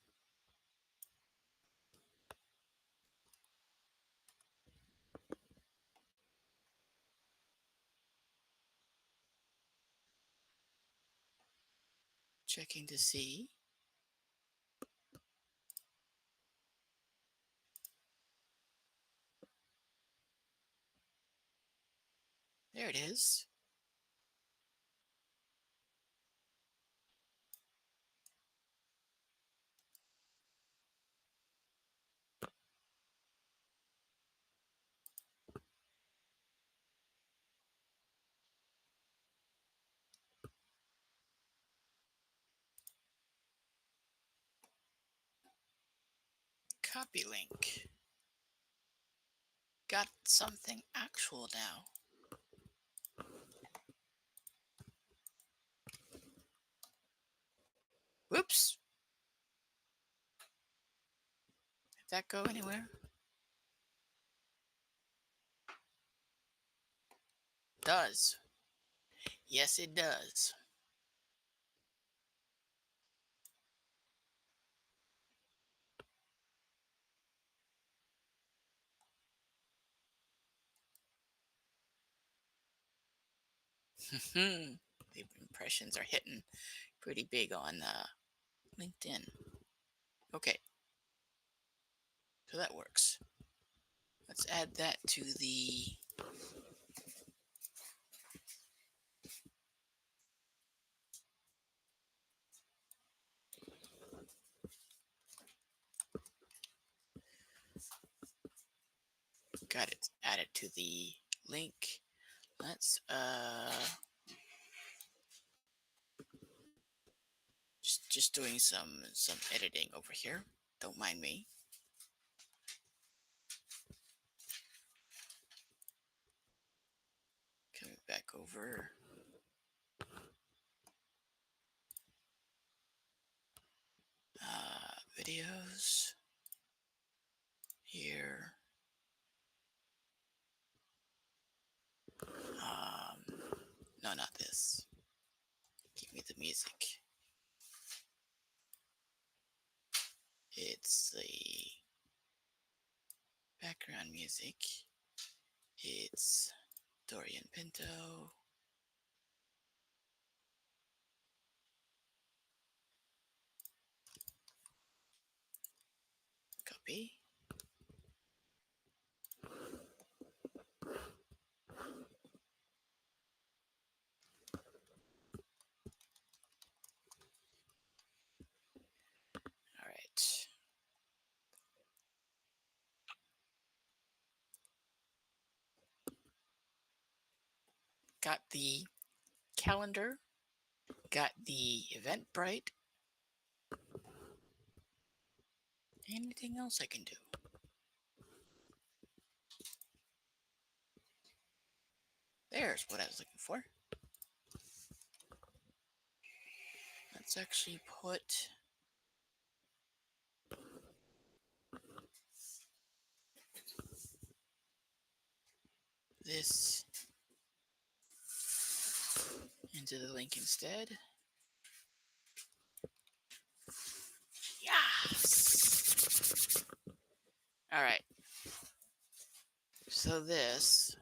checking to see. There it is. Copy link. Got something actual now. Whoops. Did that go anywhere? Does. Yes, it does. The impressions are hitting pretty big on LinkedIn. Okay, so that works. Let's add that to the got it added to the link. Let's just doing some editing over here. Don't mind me. Coming back over. Videos here. No, not this. Give me the music. It's the background music. It's Dorian Pinto. Copy. All right. Got the calendar. Got the Eventbrite. Anything else I can do? There's what I was looking for. Let's actually put this into the link instead. Yes! All right. So this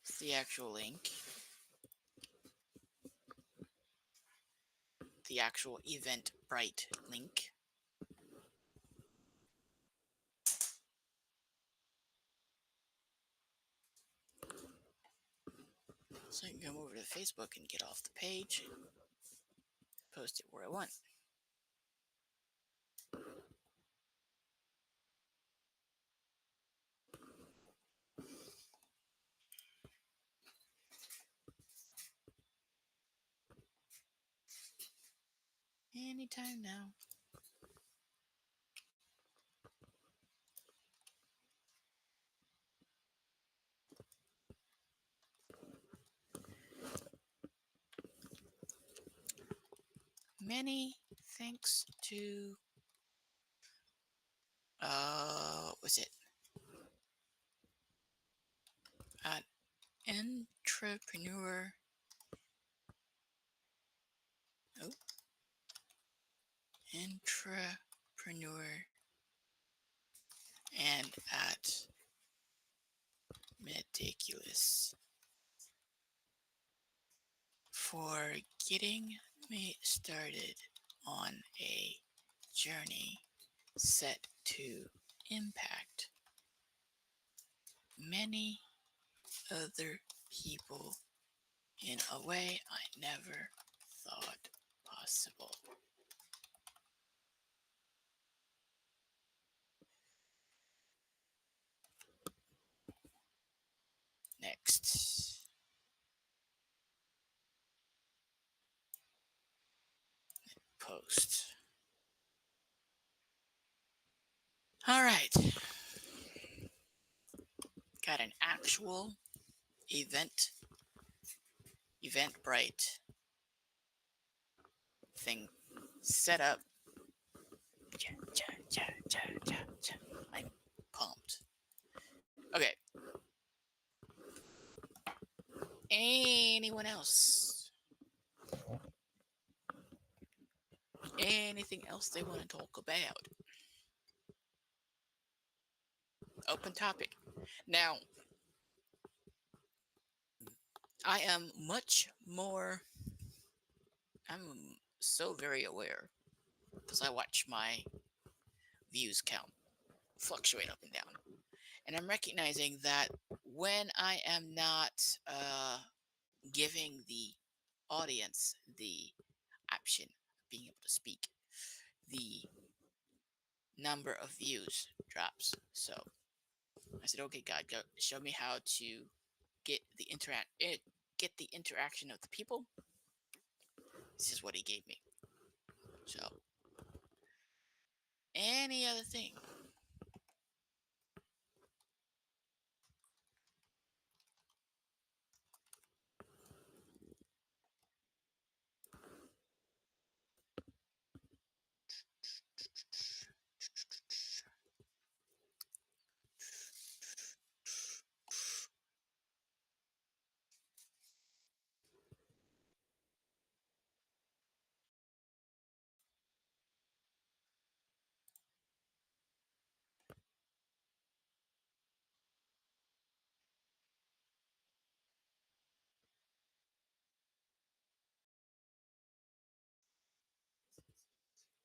is the actual link. The actual Eventbrite link. So I can come over to Facebook and get off the page, post it where I want. Anytime now. Many thanks to what was it? Entrepreneur. Oh, entrepreneur and at meticulous for getting me started on a journey set to impact many other people in a way I never thought possible. Next. Post. All right. Got an actual Eventbrite thing set up. I'm pumped. Okay. Anyone else? Anything else they want to talk about? Open topic. Now, I am much more, I'm so very aware because I watch my views count fluctuate up and down. And I'm recognizing that when I am not giving the audience the option of being able to speak, the number of views drops. So I said, okay, God, go show me how to get get the interaction of the people. This is what he gave me. So any other thing?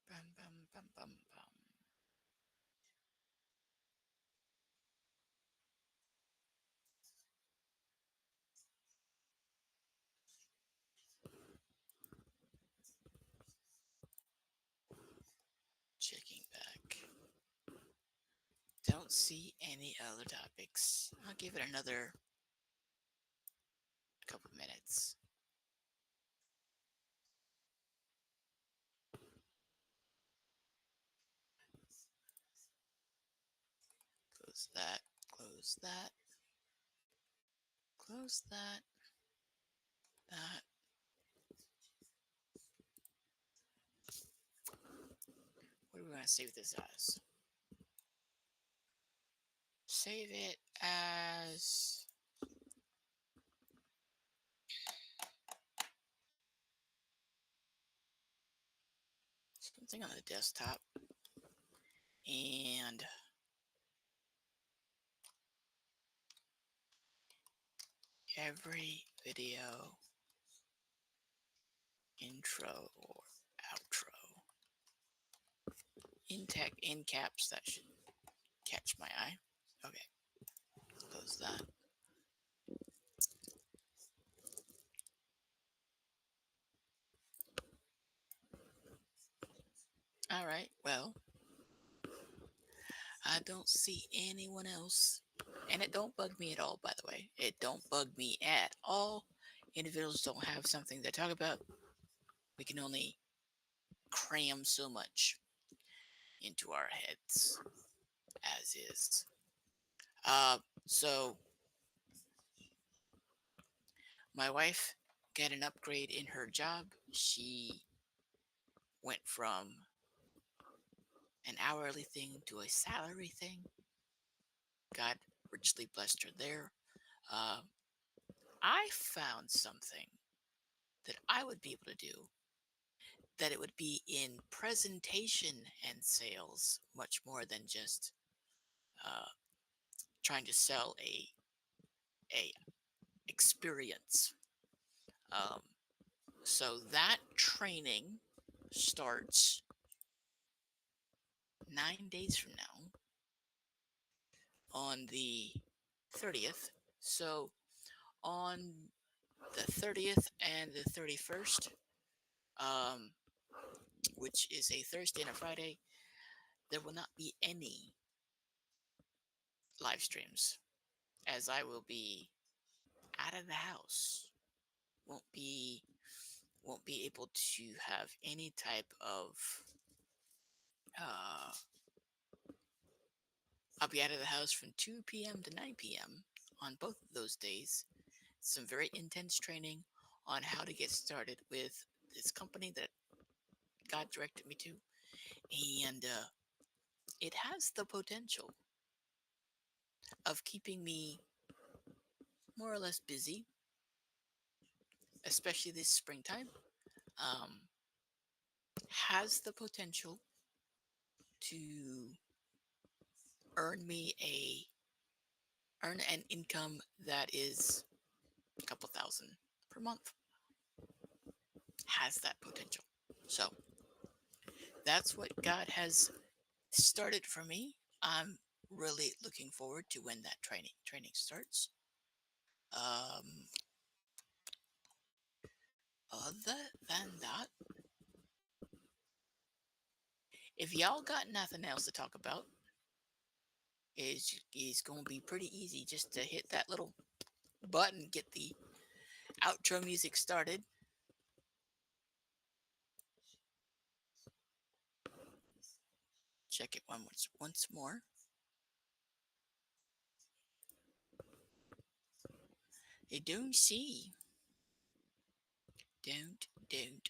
Bum, bum, bum, bum, bum. Checking back. Don't see any other topics. I'll give it another couple minutes. Close that. Close that. Close that. That. What do we want to save this as? Save it as something on the desktop. And every video intro or outro in caps, that should catch my eye. Okay, close that. All right, well, I don't see anyone else, and it don't bug me at all, by the way. It don't bug me at all. Individuals don't have something to talk about. We can only cram so much into our heads as is. So my wife got an upgrade in her job. She went from an hourly thing to a salary thing. God richly blessed her there. Uh, I found something that I would be able to do, that it would be in presentation and sales much more than just uh, trying to sell a experience. Um, so that training starts 9 days from now on the 30th. So on the 30th and the 31st, um, which is a Thursday and a Friday, there will not be any live streams, as I will be out of the house. Won't be won't be able to have any type of uh, I'll be out of the house from 2 p.m. to 9 p.m. on both of those days. Some very intense training on how to get started with this company that God directed me to. And it has the potential of keeping me more or less busy, especially this springtime. Um, has the potential to earn me a earn an income that is a couple thousand per month. Has that potential. So that's what God has started for me. I'm really looking forward to when that training starts. Um, Other than that, if y'all got nothing else to talk about, it's going to be pretty easy just to hit that little button, get the outro music started. Check it once more. I don't see. Don't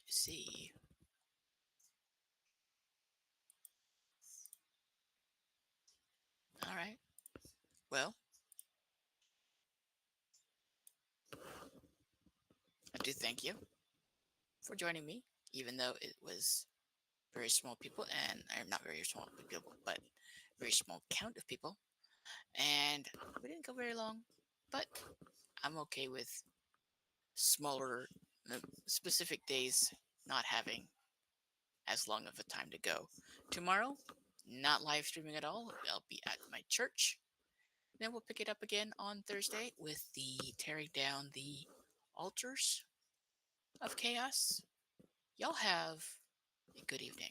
see. All right. Well, I do thank you for joining me, even though it was very small people, and I'm not very small people, but very small count of people. And we didn't go very long, but I'm okay with smaller, specific days not having as long of a time to go. Tomorrow, not live streaming at all. I'll be at my church. Then we'll pick it up again on Thursday with the tearing down the altars of chaos. Y'all have a good evening.